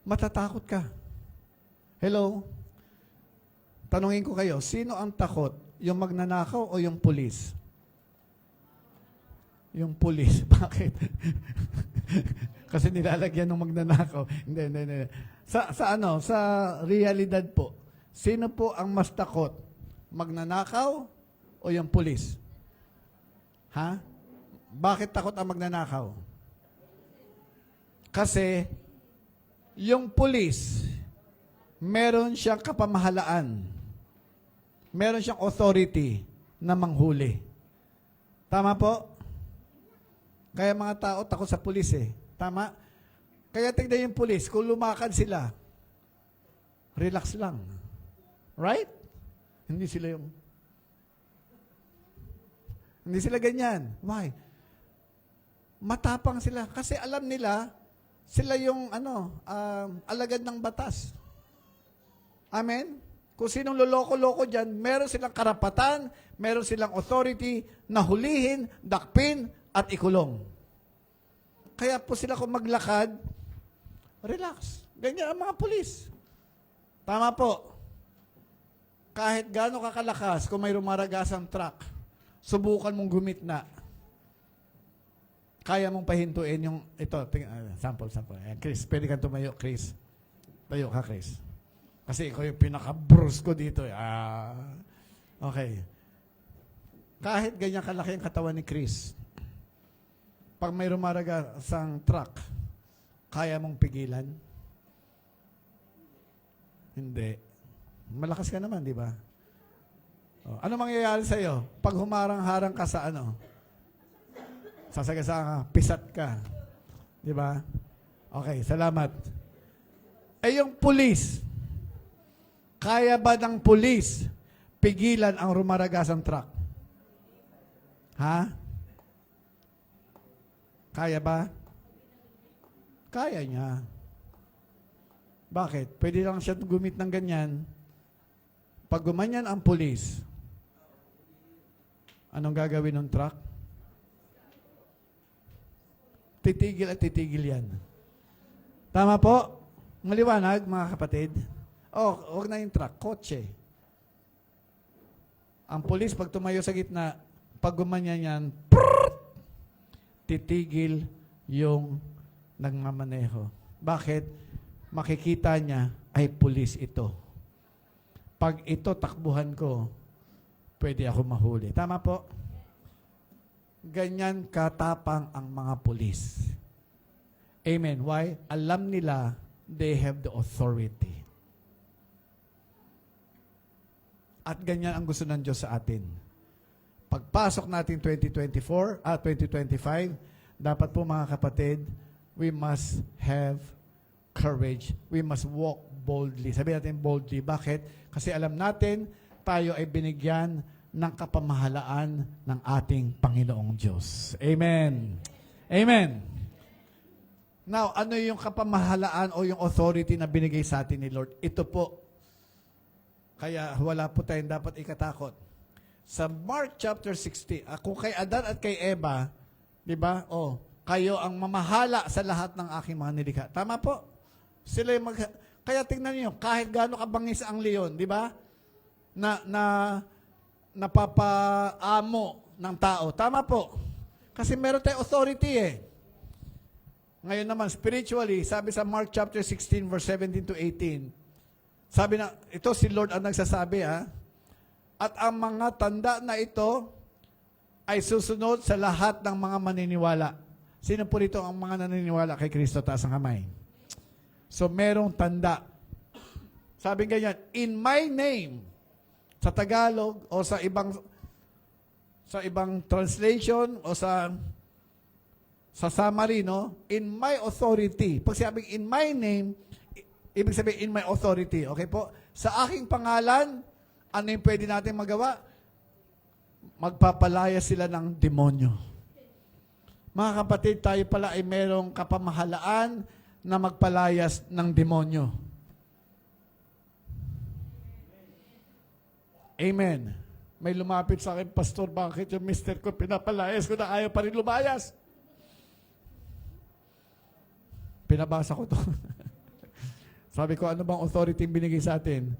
matatakot ka. Hello? Tanungin ko kayo, sino ang takot? Yung magnanakaw o yung pulis? Yung pulis. Bakit? Kasi nilalagyan ng magnanakaw. Hindi. Sa realidad po, sino po ang mas takot? Magnanakaw o yung pulis? Ha? Bakit takot ang magnanakaw? Kasi yung pulis, meron siyang kapamahalaan. Meron siyang authority na manghuli. Tama po? Kaya mga tao takot sa pulis eh. Tama? Kaya tignan yung pulis, kung lumakad sila, relax lang. Right? Hindi sila ganyan. Why? Matapang sila. Kasi alam nila, sila yung alagad ng batas. Amen? Kung sinong loloko-loko dyan, meron silang karapatan, meron silang authority na hulihin, dakpin, at ikulong. Kaya po sila kung maglakad, relax. Ganyan ang mga pulis. Tama po. Kahit gaano kakalakas, kung may rumaragasang truck, subukan mong gumitna. Kaya mong pahintuin yung, ito, sample. Chris, pwede kang tumayo, Chris. Tayo ka, Chris. Kasi ikaw yung pinaka-bruise ko dito. Okay. Kahit ganyan kalaki ang katawan ni Chris, pag may rumaragasang truck, kaya mong pigilan? Hindi. Malakas ka naman, di ba? Ano mangyayari sa'yo? Pag humarang-harang ka sa sasagasa ka, pisat ka. Di ba? Okay, salamat. Yung pulis, kaya ba ng pulis pigilan ang rumaragasang truck? Ha? Kaya ba? Kaya niya. Bakit? Pwede lang siya gumit ng ganyan. Pag gumanyan ang pulis, anong gagawin ng truck? Titigil at titigil yan. Tama po? Maliwanag, mga kapatid? Huwag na yung truck, kotse. Ang pulis, pag tumayo sa gitna, pag gumanyan yan, titigil yung nagmamaneho. Bakit? Makikita niya, ay pulis ito. Pag ito takbuhan ko, pwede ako mahuli. Tama po? Ganyan katapang ang mga pulis. Amen. Why? Alam nila, they have the authority. At ganyan ang gusto ng Diyos sa atin. Pagpasok natin 2025, dapat po mga kapatid, we must have courage. We must walk boldly. Sabi natin boldly. Bakit? Kasi alam natin, tayo ay binigyan ng kapamahalaan ng ating Panginoong Diyos. Amen. Amen. Now, ano yung kapamahalaan o yung authority na binigay sa atin ni Lord? Ito po. Kaya wala po tayong dapat ikatakot. Sa Mark chapter 16, kung kay Adan at kay Eva, di ba? Kayo ang mamahala sa lahat ng aking mga nilikha. Tama po? Sila yung kaya tingnan niyo, kahit gaano kabangis ang leon, di ba? Napapaamo ng tao. Tama po. Kasi meron tayong authority eh. Ngayon naman, spiritually, sabi sa Mark chapter 16, verse 17 to 18, sabi na, ito si Lord ang nagsasabi at ang mga tanda na ito ay susunod sa lahat ng mga maniniwala. Sino po rito ang mga naniniwala kay Kristo? Taas ang kamay. So, merong tanda. Sabi ganyan, in my name, sa Tagalog o sa ibang translation o sa summary, no? In my authority. Pag sabing in my name, ibig sabihin in my authority. Okay po? Sa aking pangalan, ano yung pwede natin magawa? Magpapalaya sila ng demonyo. Mga kapatid, tayo pala ay merong kapamahalaan na magpalayas ng demonyo. Amen. May lumapit sa akin, Pastor, bakit yung mister ko pinapalayas ko na ayaw pa rin lumayas? Pinabasa ko to. Sabi ko, ano bang authority binigay sa atin?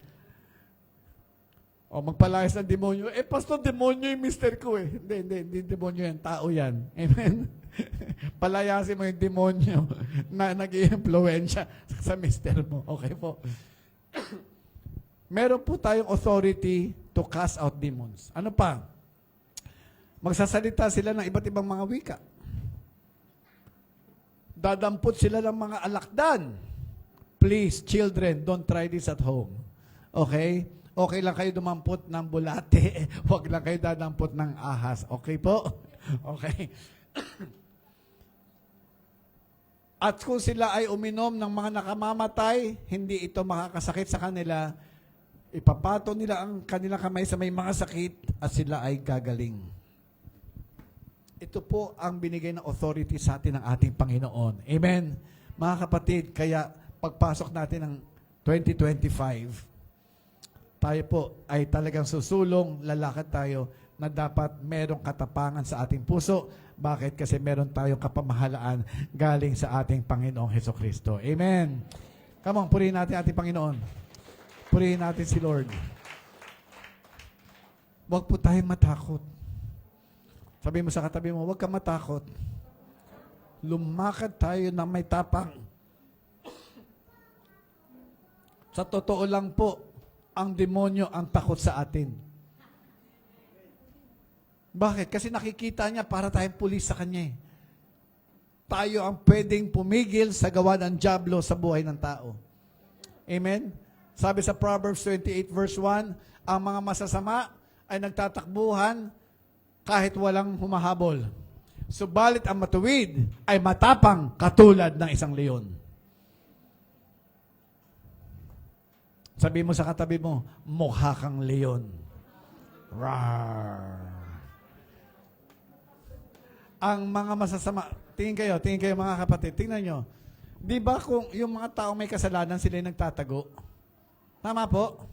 Magpalayas ng demonyo. Pastor, demonyo yung mister ko eh. Hindi demonyo yan. Tao yan. Amen? Palayasin mo yung demonyo na nag-i-impluensya sa mister mo. Okay po. Meron po tayong authority to cast out demons. Ano pa? Magsasalita sila ng iba't ibang mga wika. Dadampot sila ng mga alakdan. Please, children, don't try this at home. Okay? Okay lang kayo dumampot ng bulate. Huwag lang kayo dadampot ng ahas. Okay po? Okay. At kung sila ay uminom ng mga nakamamatay, hindi ito makakasakit sa kanila. Ipapato nila ang kanilang kamay sa may mga sakit at sila ay gagaling. Ito po ang binigay ng authority sa atin ng ating Panginoon. Amen? Mga kapatid, kaya pagpasok natin ng 2025, tayo po ay talagang susulong, lalakad tayo na dapat merong katapangan sa ating puso. Bakit? Kasi meron tayong kapamahalaan galing sa ating Panginoong Hesukristo. Amen. Come on, purihin natin ating Panginoon. Purihin natin si Lord. Huwag po tayong matakot. Sabi mo sa katabi mo, huwag ka matakot. Lumakad tayo na may tapang. Sa totoo lang po, ang demonyo ang takot sa atin. Bakit? Kasi nakikita niya para tayong pulis sa kanya. Tayo ang pwedeng pumigil sa gawa ng dyablo sa buhay ng tao. Amen? Sabi sa Proverbs 28 verse 1, ang mga masasama ay nagtatakbuhan kahit walang humahabol. Subalit ang matuwid ay matapang katulad ng isang leon. Sabi mo sa katabi mo, mukha kang leon. Rawr. Ang mga masasama, tingin kayo mga kapatid, tingnan nyo. Di ba kung yung mga taong may kasalanan, sila yung nagtatago? Tama po?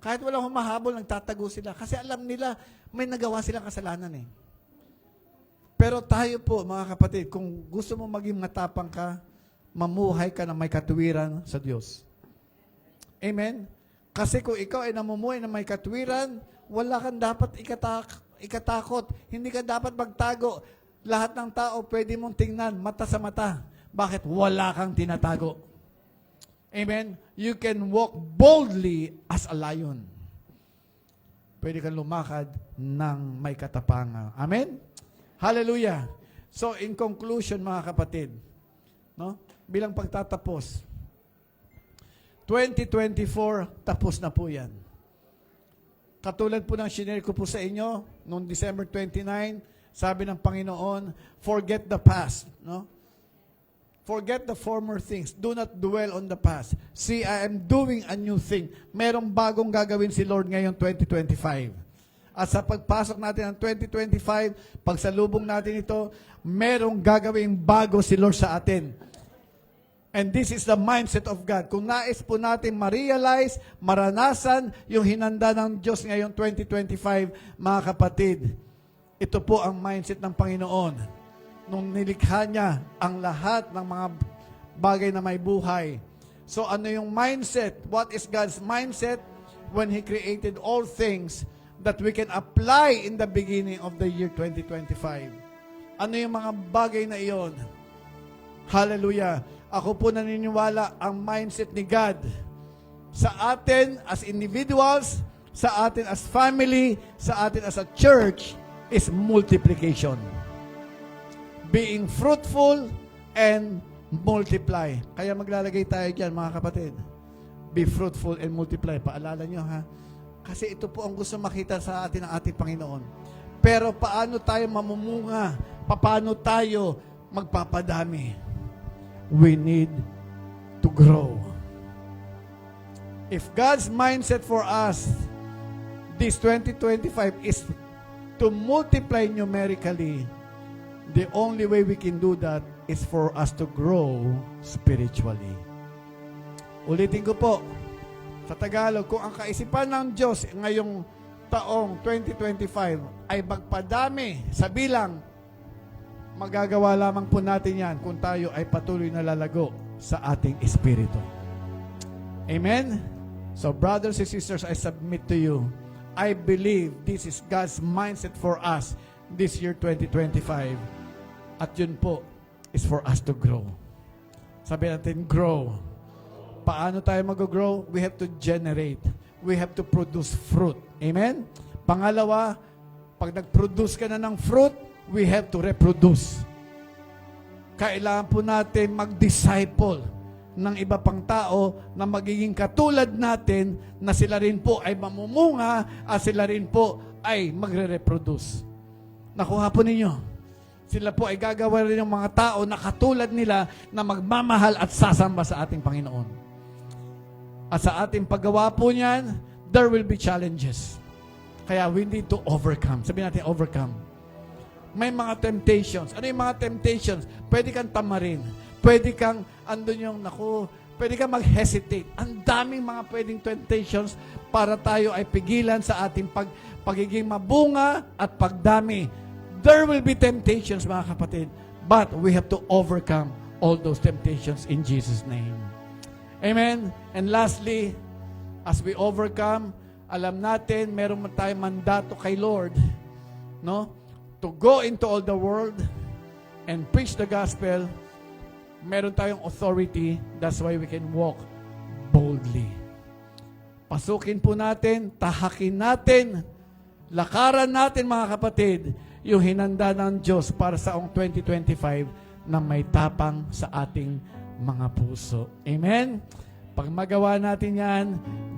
Kahit walang humahabol, nagtatago sila. Kasi alam nila, may nagawa silang kasalanan eh. Pero tayo po, mga kapatid, kung gusto mo maging matapang ka, mamuhay ka na may katuwiran sa Diyos. Amen? Kasi kung ikaw ay namumuhay na may katwiran, wala kang dapat ikatakot. Hindi ka dapat magtago. Lahat ng tao pwede mong tingnan, mata sa mata. Bakit? Wala kang tinatago. Amen? You can walk boldly as a lion. Pwede kang lumakad ng may katapangan. Amen? Hallelujah! So, in conclusion, mga kapatid, no? Bilang pagtatapos, 2024, tapos na po yan. Katulad po ng shinare ko po sa inyo, noong December 29, sabi ng Panginoon, forget the past. No? Forget the former things. Do not dwell on the past. See, I am doing a new thing. Merong bagong gagawin si Lord ngayong 2025. At sa pagpasok natin ng 2025, pagsalubong natin ito, merong gagawin bago si Lord sa atin. And this is the mindset of God. Kung nais po natin ma-realize, maranasan yung hinanda ng Diyos ngayong 2025, mga kapatid, ito po ang mindset ng Panginoon. Nung nilikha niya ang lahat ng mga bagay na may buhay. So ano yung mindset? What is God's mindset when He created all things that we can apply in the beginning of the year 2025? Ano yung mga bagay na iyon? Hallelujah! Ako po naniniwala ang mindset ni God sa atin as individuals, sa atin as family, sa atin as a church is multiplication. Being fruitful and multiply. Kaya maglalagay tayo dyan, mga kapatid. Be fruitful and multiply. Paalala nyo, ha? Kasi ito po ang gusto makita sa atin ng ating Panginoon. Pero paano tayo mamumunga? Paano tayo magpapadami? We need to grow. If God's mindset for us this 2025 is to multiply numerically, the only way we can do that is for us to grow spiritually. Ulitin ko po, sa Tagalog, kung ang kaisipan ng Diyos ngayong taong 2025 ay magpadami sa bilang, magagawa lamang po natin yan kung tayo ay patuloy na lalago sa ating espiritu. Amen? So brothers and sisters, I submit to you, I believe this is God's mindset for us this year 2025. At yun po is for us to grow. Sabi natin, grow. Paano tayo mag-grow? We have to generate. We have to produce fruit. Amen? Pangalawa, pag nag-produce ka na ng fruit, we have to reproduce. Kailangan po natin mag-disciple. ng iba pang tao na magiging katulad natin na sila rin po ay mamumunga at sila rin po ay magre-reproduce. Nakuha po ninyo. Sila po ay gagawa rin ng mga tao na katulad nila na magmamahal at sasamba sa ating Panginoon. At sa ating paggawa po niyan, there will be challenges. Kaya we need to overcome. Sabihin natin, overcome. May mga temptations. Ano yung mga temptations? Pwede kang tamarin. Pwede kang, pwede kang mag-hesitate. Ang daming mga pwedeng temptations para tayo ay pigilan sa ating pagiging mabunga at pagdami. There will be temptations, mga kapatid. But we have to overcome all those temptations in Jesus' name. Amen? And lastly, as we overcome, alam natin, meron tayong mandato kay Lord, no? To go into all the world and preach the gospel. Meron tayong authority. That's why we can walk boldly. Pasukin po natin, tahakin natin, lakaran natin, mga kapatid, yung hinanda ng Diyos para sa 2025 na may tapang sa ating mga puso. Amen? Pag magawa natin yan,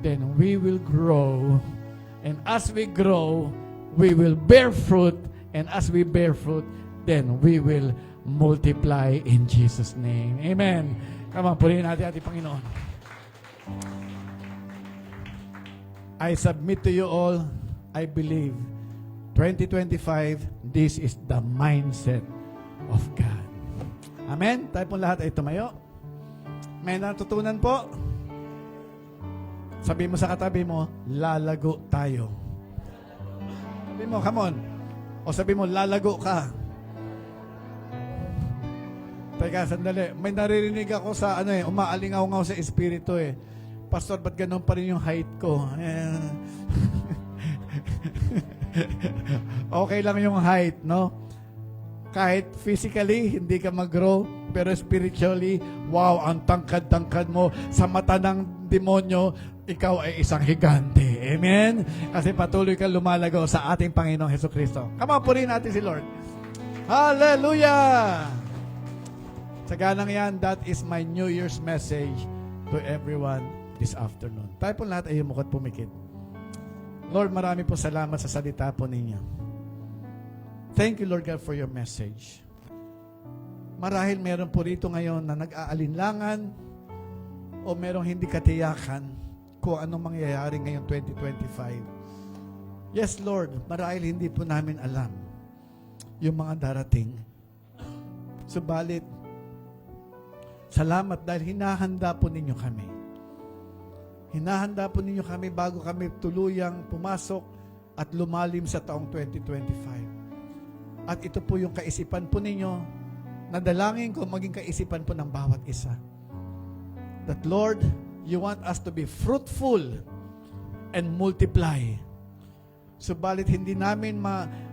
then we will grow. And as we grow, we will bear fruit. And as we bear fruit, then we will multiply in Jesus' name. Amen. Come on, purihin natin ating Panginoon. I submit to you all, I believe, 2025, this is the mindset of God. Amen? Tayo pong lahat ay tumayo. May natutunan po. Sabi mo sa katabi mo, lalago tayo. Sabi mo, come on. O sabi mo, lalago ka. Teka, sandali. May naririnig ako sa, umaalingaw-ngaw sa espiritu eh. Pastor, ba't ganun pa rin yung height ko? Okay lang yung height, no? Kahit physically, hindi ka mag-grow, pero spiritually, wow, ang tangkad-tangkad mo. Sa mata ng demonyo, ikaw ay isang higante. Amen? Kasi patuloy ka lumalagaw sa ating Panginoong Hesukristo. Kamapurihin natin si Lord. Hallelujah! Sa ganang yan, that is my New Year's message to everyone this afternoon. Tayo po lahat ay umukot pumikit. Lord, marami po salamat sa salita po ninyo. Thank you, Lord God, for your message. Marahil meron po rito ngayon na nag-aalinlangan o merong hindi katiyakan kung anong mangyayari ngayong 2025. Yes, Lord, marahil hindi po namin alam yung mga darating. Subalit, salamat dahil hinahanda po ninyo kami. Hinahanda po ninyo kami bago kami tuluyang pumasok at lumalim sa taong 2025. At ito po yung kaisipan po ninyo, nadalangin ko maging kaisipan po ng bawat isa. That Lord, you want us to be fruitful and multiply. Subalit hindi namin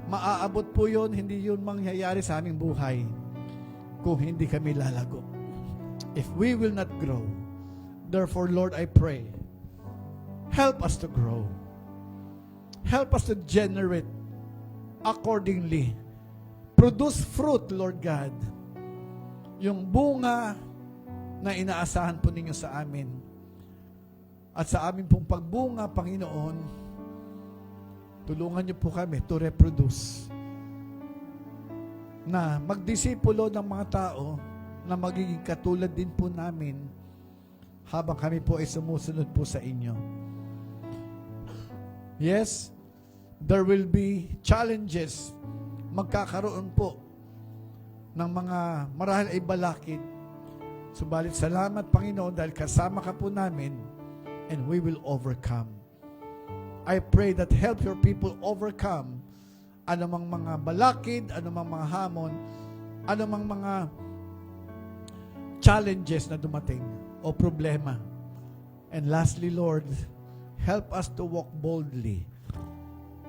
maaabot po yun, hindi yun mangyayari sa aming buhay kung hindi kami lalago. If we will not grow, therefore, Lord, I pray, help us to grow. Help us to generate accordingly. Produce fruit, Lord God. Yung bunga na inaasahan po ninyo sa amin. At sa amin pong pagbunga, Panginoon, tulungan niyo po kami to reproduce. Na magdisipulo ng mga tao na magiging katulad din po namin habang kami po ay sumusunod po sa inyo. Yes, there will be challenges. Magkakaroon po ng mga marahil ay balakid. Subalit salamat, Panginoon, dahil kasama ka po namin and we will overcome. I pray that help your people overcome anumang mga balakid, anumang mga hamon, anumang mga challenges na dumating o problema. And lastly, Lord, help us to walk boldly.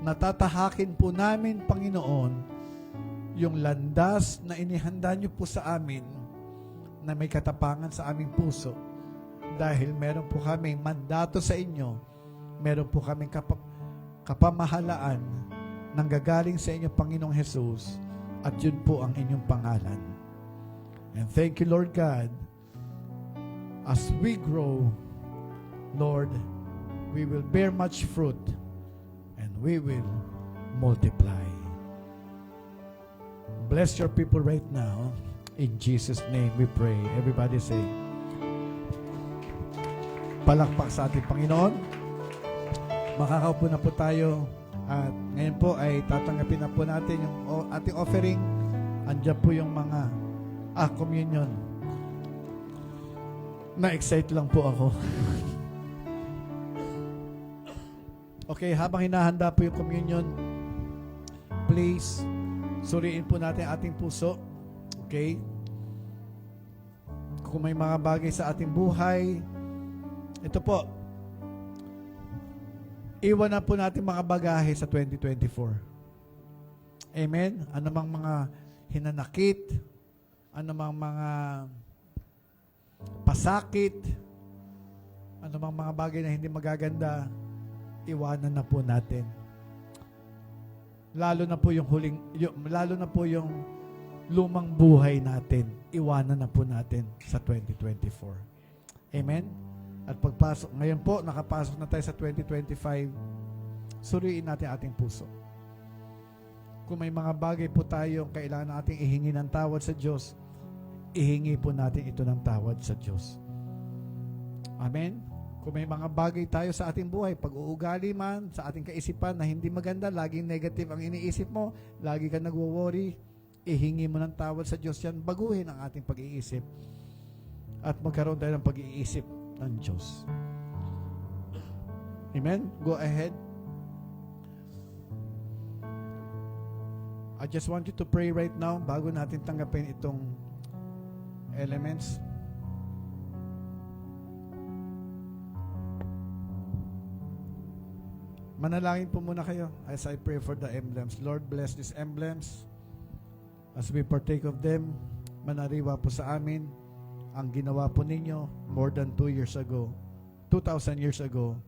Natatahakin po namin, Panginoon, yung landas na inihanda niyo po sa amin na may katapangan sa aming puso dahil meron po kaming mandato sa inyo, meron po kaming kapamahalaan nang gagaling sa inyo, Panginoong Jesus, at yun po ang inyong pangalan. And thank you, Lord God. as we grow, Lord, we will bear much fruit and we will multiply. Bless your people right now. In Jesus' name we pray. Everybody say, palakpak sa ating Panginoon. Makakaupo na po tayo. At ngayon po ay tatanggapin na po natin yung ating offering. Andiyan po yung mga communion. Na-excite lang po ako. Okay, habang hinahanda po yung communion, please, suriin po natin ating puso. Okay? Kung may mga bagay sa ating buhay, ito po, iwan na po natin mga bagahe sa 2024. Amen? Anumang mga hinanakit, anumang mga pasakit, anumang mga bagay na hindi magaganda, iwanan na po natin. Lalo na po yung lumang buhay natin, iwanan na po natin sa 2024. Amen? At pagpasok, ngayon po, nakapasok na tayo sa 2025, suriin natin ating puso. Kung may mga bagay po tayong kailangan nating ihingi ng tawad sa Diyos, ihingi po natin ito ng tawad sa Diyos. Amen? Kung may mga bagay tayo sa ating buhay, pag-uugali man, sa ating kaisipan na hindi maganda, laging negative ang iniisip mo, lagi ka nagwo-worry, ihingi mo ng tawad sa Diyos yan, baguhin ang ating pag-iisip at magkaroon tayo ng pag-iisip ng Diyos. Amen? Go ahead. I just want you to pray right now bago natin tanggapin itong elements. Manalangin po muna kayo as I pray for the emblems. Lord, bless these emblems. As we partake of them, manariwa po sa amin ang ginawa po ninyo more than 2,000 years ago.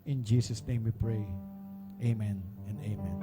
In Jesus' name we pray. Amen and amen.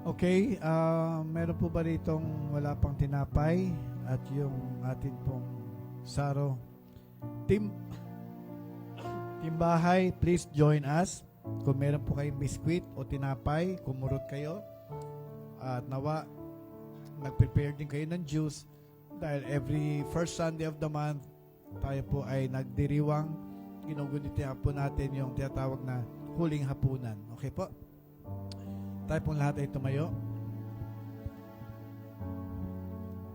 Okay, meron po ba ditong wala pang tinapay at yung atin pong saro? Timbahay, please join us. Kung meron po kayong biskwit o tinapay, kumurot kayo. At nawa, nag-prepare din kayo ng juice dahil every first Sunday of the month, tayo po ay nagdiriwang. Ginugunitihan po natin yung tinatawag na huling hapunan. Okay po? Tayo pong lahat ay tumayo.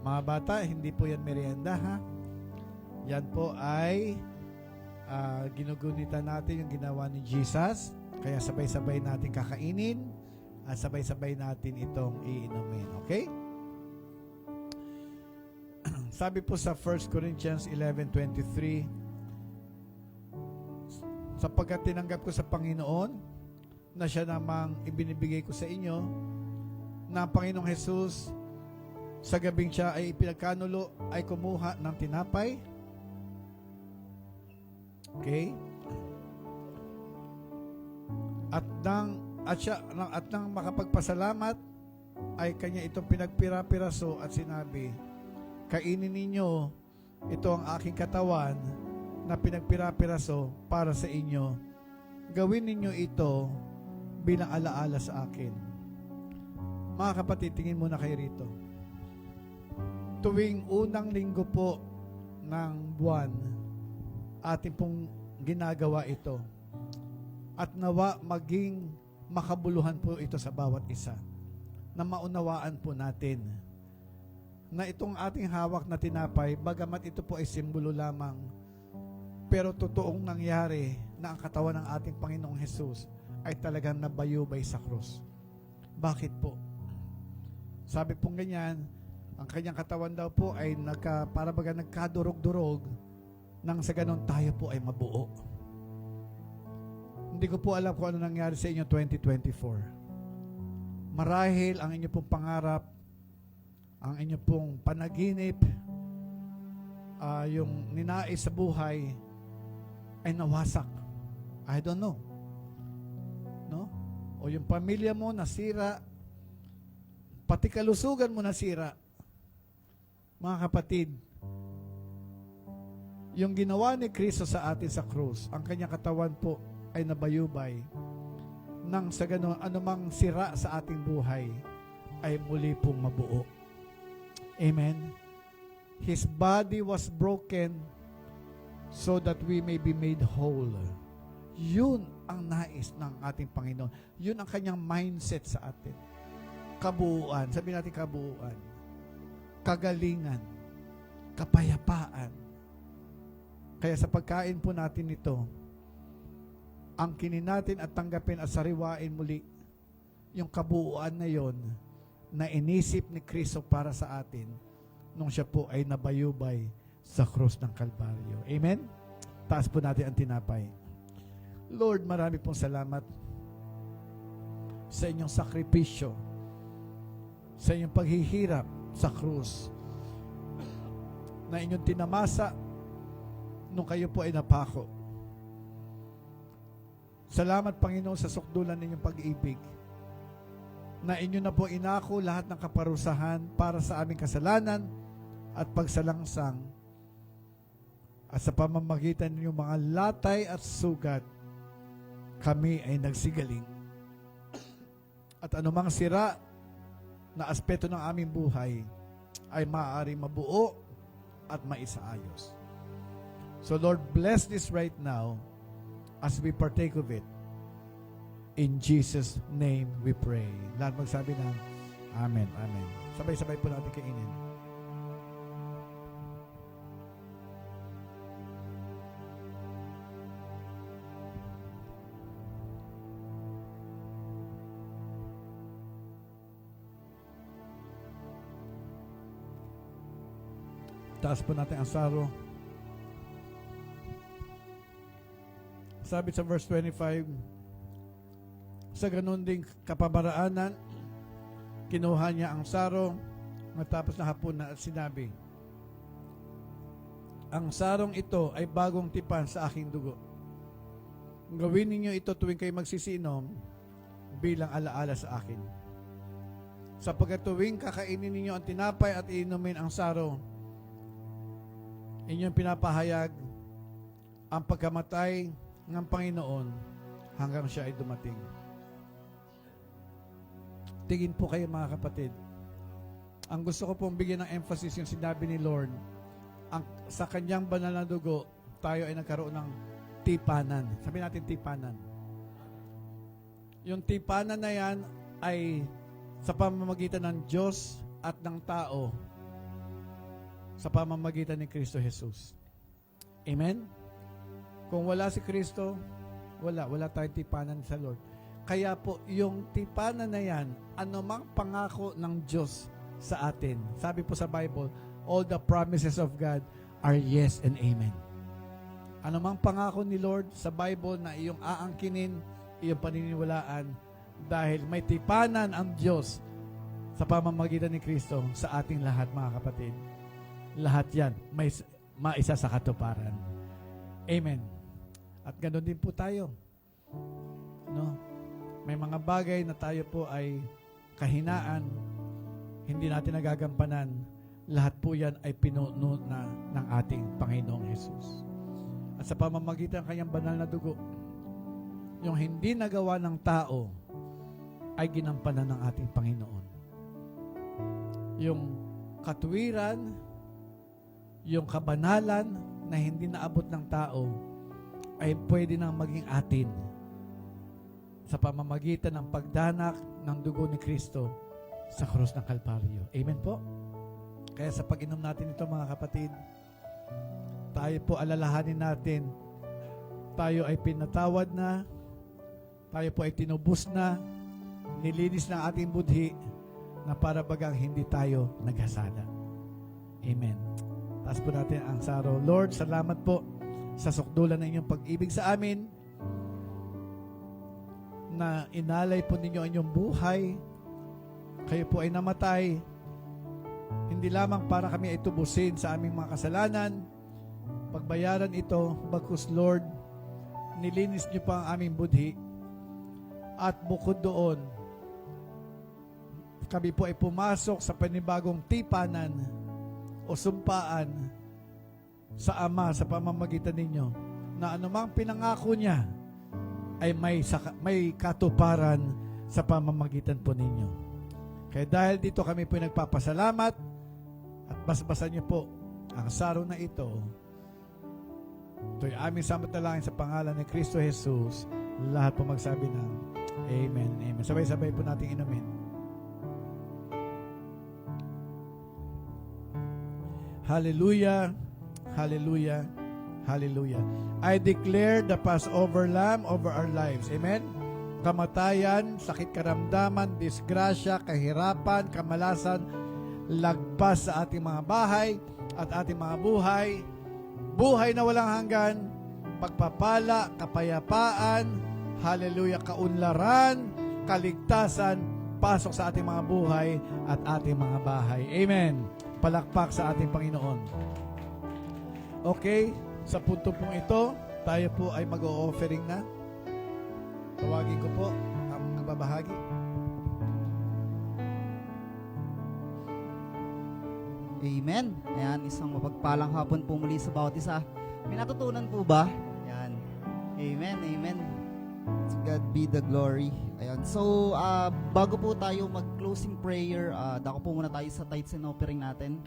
Mga bata, hindi po yan merienda, ha? Yan po ay ginugunitan natin yung ginawa ni Jesus. Kaya sabay-sabay natin kakainin at sabay-sabay natin itong iinumin. Okay? Sabi po sa 1 Corinthians 11:23, sapagkat tinanggap ko sa Panginoon na siya namang ibinibigay ko sa inyo, na ang Panginoong Jesus sa gabing siya ay ipinagkanulo ay kumuha ng tinapay. Okay? At nang makapagpasalamat ay kanya itong pinagpira-piraso at sinabi, kainin ninyo, ito ang aking katawan na pinagpira-piraso para sa inyo. Gawin ninyo ito bilang alaala sa akin. Mga kapatid, tingin muna kayo rito. Tuwing unang linggo po ng buwan, atin pong ginagawa ito. At nawa maging makabuluhan po ito sa bawat isa. Na maunawaan po natin na itong ating hawak na tinapay, bagamat ito po ay simbolo lamang, pero totoong nangyari na ang katawan ng ating Panginoong Jesus ay talagang nabayubay sa krus. Bakit po? Sabi pong ganyan, ang kanyang katawan daw po ay para baga nagkadurog-durog nang sa ganon tayo po ay mabuo. Hindi ko po alam kung ano nangyari sa inyo 2024. Marahil ang inyo pong pangarap, ang inyo pong panaginip, yung ninais sa buhay ay nawasak. I don't know. No? O yung pamilya mo nasira, pati kalusugan mo nasira. Mga kapatid, yung ginawa ni Kristo sa atin sa krus, ang kanyang katawan po ay nabayubay nang sa ganon anumang sira sa ating buhay ay muli pong mabuo. Amen. His body was broken so that we may be made whole. Yun ang nais ng ating Panginoon. Yun ang kanyang mindset sa atin. Kabuuan. Sabi natin kabuuan. Kagalingan. Kapayapaan. Kaya sa pagkain po natin ito, ang kinin natin at tanggapin at sariwain muli yung kabuuan na yon na inisip ni Kristo para sa atin nung siya po ay nabayubay sa krus ng Kalbaryo. Amen? Taas po natin ang tinapay. Lord, marami pong salamat sa inyong sakripisyo, sa inyong paghihirap sa krus na inyong tinamasa nung kayo po ay napako. Salamat, Panginoon, sa sukdulan ninyong pag-ibig na inyo na po inako lahat ng kaparusahan para sa aming kasalanan at pagsalangsang, at sa pamamagitan ninyong mga latay at sugat kami ay nagsigaling. At anumang sira na aspeto ng aming buhay ay maaaring mabuo at maisaayos. So Lord, bless this right now as we partake of it. In Jesus' name we pray. Lahat magsabi ng Amen, Amen. Sabay-sabay po natin kainin. Taas po natin ang saro. Sabi sa verse 25, sa ganun ding kapamaraanan, kinuha niya ang saro matapos na hapon na at sinabi, ang sarong ito ay bagong tipan sa aking dugo. Gawin ninyo ito tuwing kayo magsisinom bilang alaala sa akin. Sapagkat tuwing kakainin ninyo ang tinapay at iinumin ang saro, inyong pinapahayag ang pagkamatay ng Panginoon hanggang siya ay dumating. Tingin po kayo, mga kapatid. Ang gusto ko pong bigyan ng emphasis yung sinabi ni Lord, sa kanyang banal na dugo, tayo ay nagkaroon ng tipanan. Sabi natin tipanan. Yung tipanan na yan ay sa pamamagitan ng Diyos at ng tao, sa pamamagitan ni Kristo Jesus. Amen? Kung wala si Kristo, wala tayong tipanan sa Lord. Kaya po, yung tipanan na yan, anumang pangako ng Diyos sa atin. Sabi po sa Bible, all the promises of God are yes and amen. Anumang pangako ni Lord sa Bible na iyong aangkinin, iyong paniniwalaan, dahil may tipanan ang Diyos sa pamamagitan ni Kristo sa ating lahat, mga kapatid. Lahat yan, may maisa sa katuparan. Amen. At ganoon din po tayo. No? May mga bagay na tayo po ay kahinaan, hindi natin nagagampanan. Lahat po yan ay pinuno na ng ating Panginoong Hesus. At sa pamamagitan ng kanyang banal na dugo, yung hindi nagawa ng tao ay ginampanan ng ating Panginoon. Yung katuwiran, yung kabanalan na hindi naabot ng tao ay pwede nang maging atin sa pamamagitan ng pagdanak ng dugo ni Kristo sa krus ng Kalbaryo. Amen po? Kaya sa pag-inom natin ito, mga kapatid, tayo po alalahanin natin, tayo ay pinatawad na, tayo po ay tinubos na, nilinis ng ating budhi, na para bagang hindi tayo naghasala. Amen. Taas po natin ang saro. Lord, salamat po sa sukdulan ng inyong pag-ibig sa amin, na inalay po ninyo ang inyong buhay. Kayo po ay namatay, hindi lamang para kami ay tubusin sa aming mga kasalanan, pagbayaran ito, bagkus Lord, nilinis niyo pa ang aming budhi. At bukod doon, kami po ay pumasok sa panibagong tipanan o sumpaan sa Ama sa pamamagitan ninyo, na anumang pinangako niya ay may katuparan sa pamamagitan po ninyo. Kaya dahil dito kami po nagpapasalamat at basbasan niyo po ang saro na ito. Ito'y aming samantalangin sa pangalan ni Kristo Jesus. Lahat po magsabi ng Amen. Amen. Sabay-sabay po natin inumin. Hallelujah. Hallelujah. Hallelujah. I declare the Passover Lamb over our lives. Amen? Kamatayan, sakit karamdaman, disgrasya, kahirapan, kamalasan, lagpas sa ating mga bahay at ating mga buhay. Buhay na walang hanggan, pagpapala, kapayapaan, hallelujah, kaunlaran, kaligtasan, pasok sa ating mga buhay at ating mga bahay. Amen. Palakpak sa ating Panginoon. Okay, sa punto pong ito, tayo po ay mag-o-offering na. Tawagin ko po ang nagbabahagi. Amen. Ayan, isang mapagpalang hapon po muli sa bawat isa. May natutunan po ba? Ayan. Amen, amen. To God be the glory. Ayan. So, bago po tayo mag-closing prayer, dako po muna tayo sa tithes and offering natin.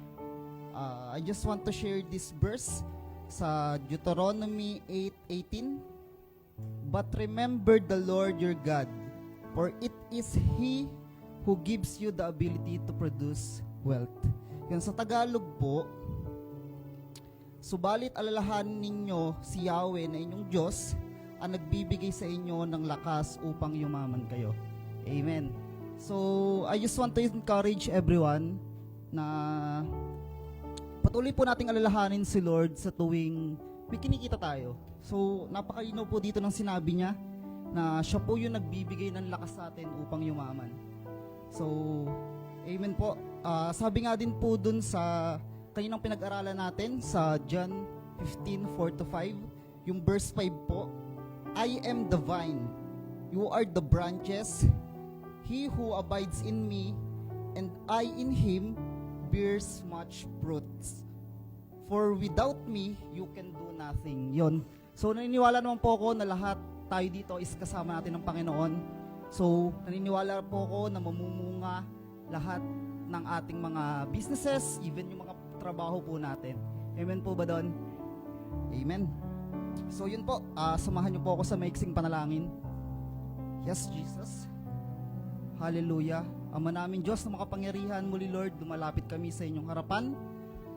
I just want to share this verse sa Deuteronomy 8:18. But remember the Lord your God, for it is He who gives you the ability to produce wealth. Yan sa Tagalog po, subalit alalahanin ninyo si Yahweh na inyong Diyos ang nagbibigay sa inyo ng lakas upang yumaman kayo. Amen. So, I just want to encourage everyone na patuloy po nating alalahanin si Lord sa tuwing may kinikita tayo. So, napakalinaw po dito ng sinabi niya na siya po yung nagbibigay ng lakas sa atin upang yumaman. So, amen po. Sabi nga din po dun sa kaninang pinag-aralan natin sa John 15:4-5, yung verse 5 po, I am the vine, you are the branches, he who abides in me, and I in him, bears much fruits. For without me, you can do nothing. Yon. So, naniniwala naman po ako na lahat tayo dito is kasama natin ng Panginoon. So, naniniwala po ako na mamumunga lahat ng ating mga businesses, even yung mga trabaho po natin. Amen po ba doon? Amen. So, yun po. Samahan niyo po ako sa maiksing panalangin. Yes, Jesus. Hallelujah. Ama namin Diyos na makapangyarihan, muli Lord, lumalapit kami sa inyong harapan.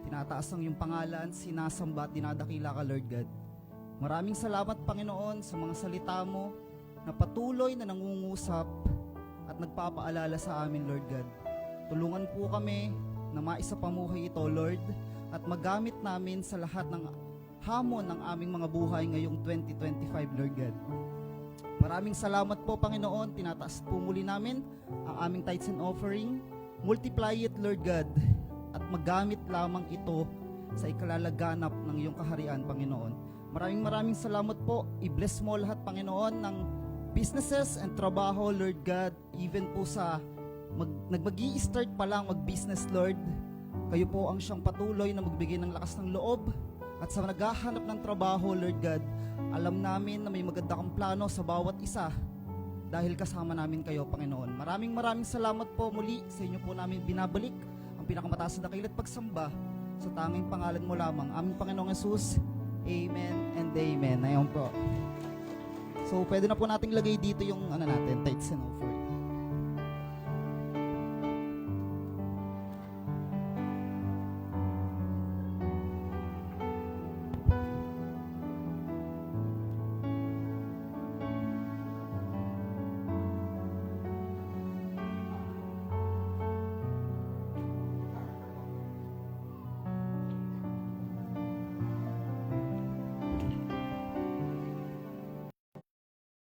Tinataas ang iyong pangalan, sinasamba at dinadakila ka, Lord God. Maraming salamat, Panginoon, sa mga salita mo na patuloy na nangungusap at nagpapaalala sa amin, Lord God. Tulungan po kami na maisapamuhay ito, Lord, at magamit namin sa lahat ng hamon ng aming mga buhay ngayong 2025, Lord God. Maraming salamat po, Panginoon. Tinataas po muli namin ang aming tithes and offering. Multiply it, Lord God, at magamit lamang ito sa ikalalaganap ng iyong kaharian, Panginoon. Maraming salamat po. I-bless mo lahat, Panginoon, ng businesses and trabaho, Lord God. Even po sa nag-i-start pa lang mag-business, Lord. Kayo po ang siyang patuloy na magbigay ng lakas ng loob. At sa naghahanap ng trabaho, Lord God, alam namin na may maganda kang plano sa bawat isa dahil kasama namin kayo, Panginoon. Maraming salamat po muli. Sa inyo po namin binabalik ang pinakamataas na dakila at pagsamba sa tanging pangalan mo lamang, aming Panginoong Jesus. Amen and amen. Ayan po. So, pwede na po nating lagay dito yung tithes and offering.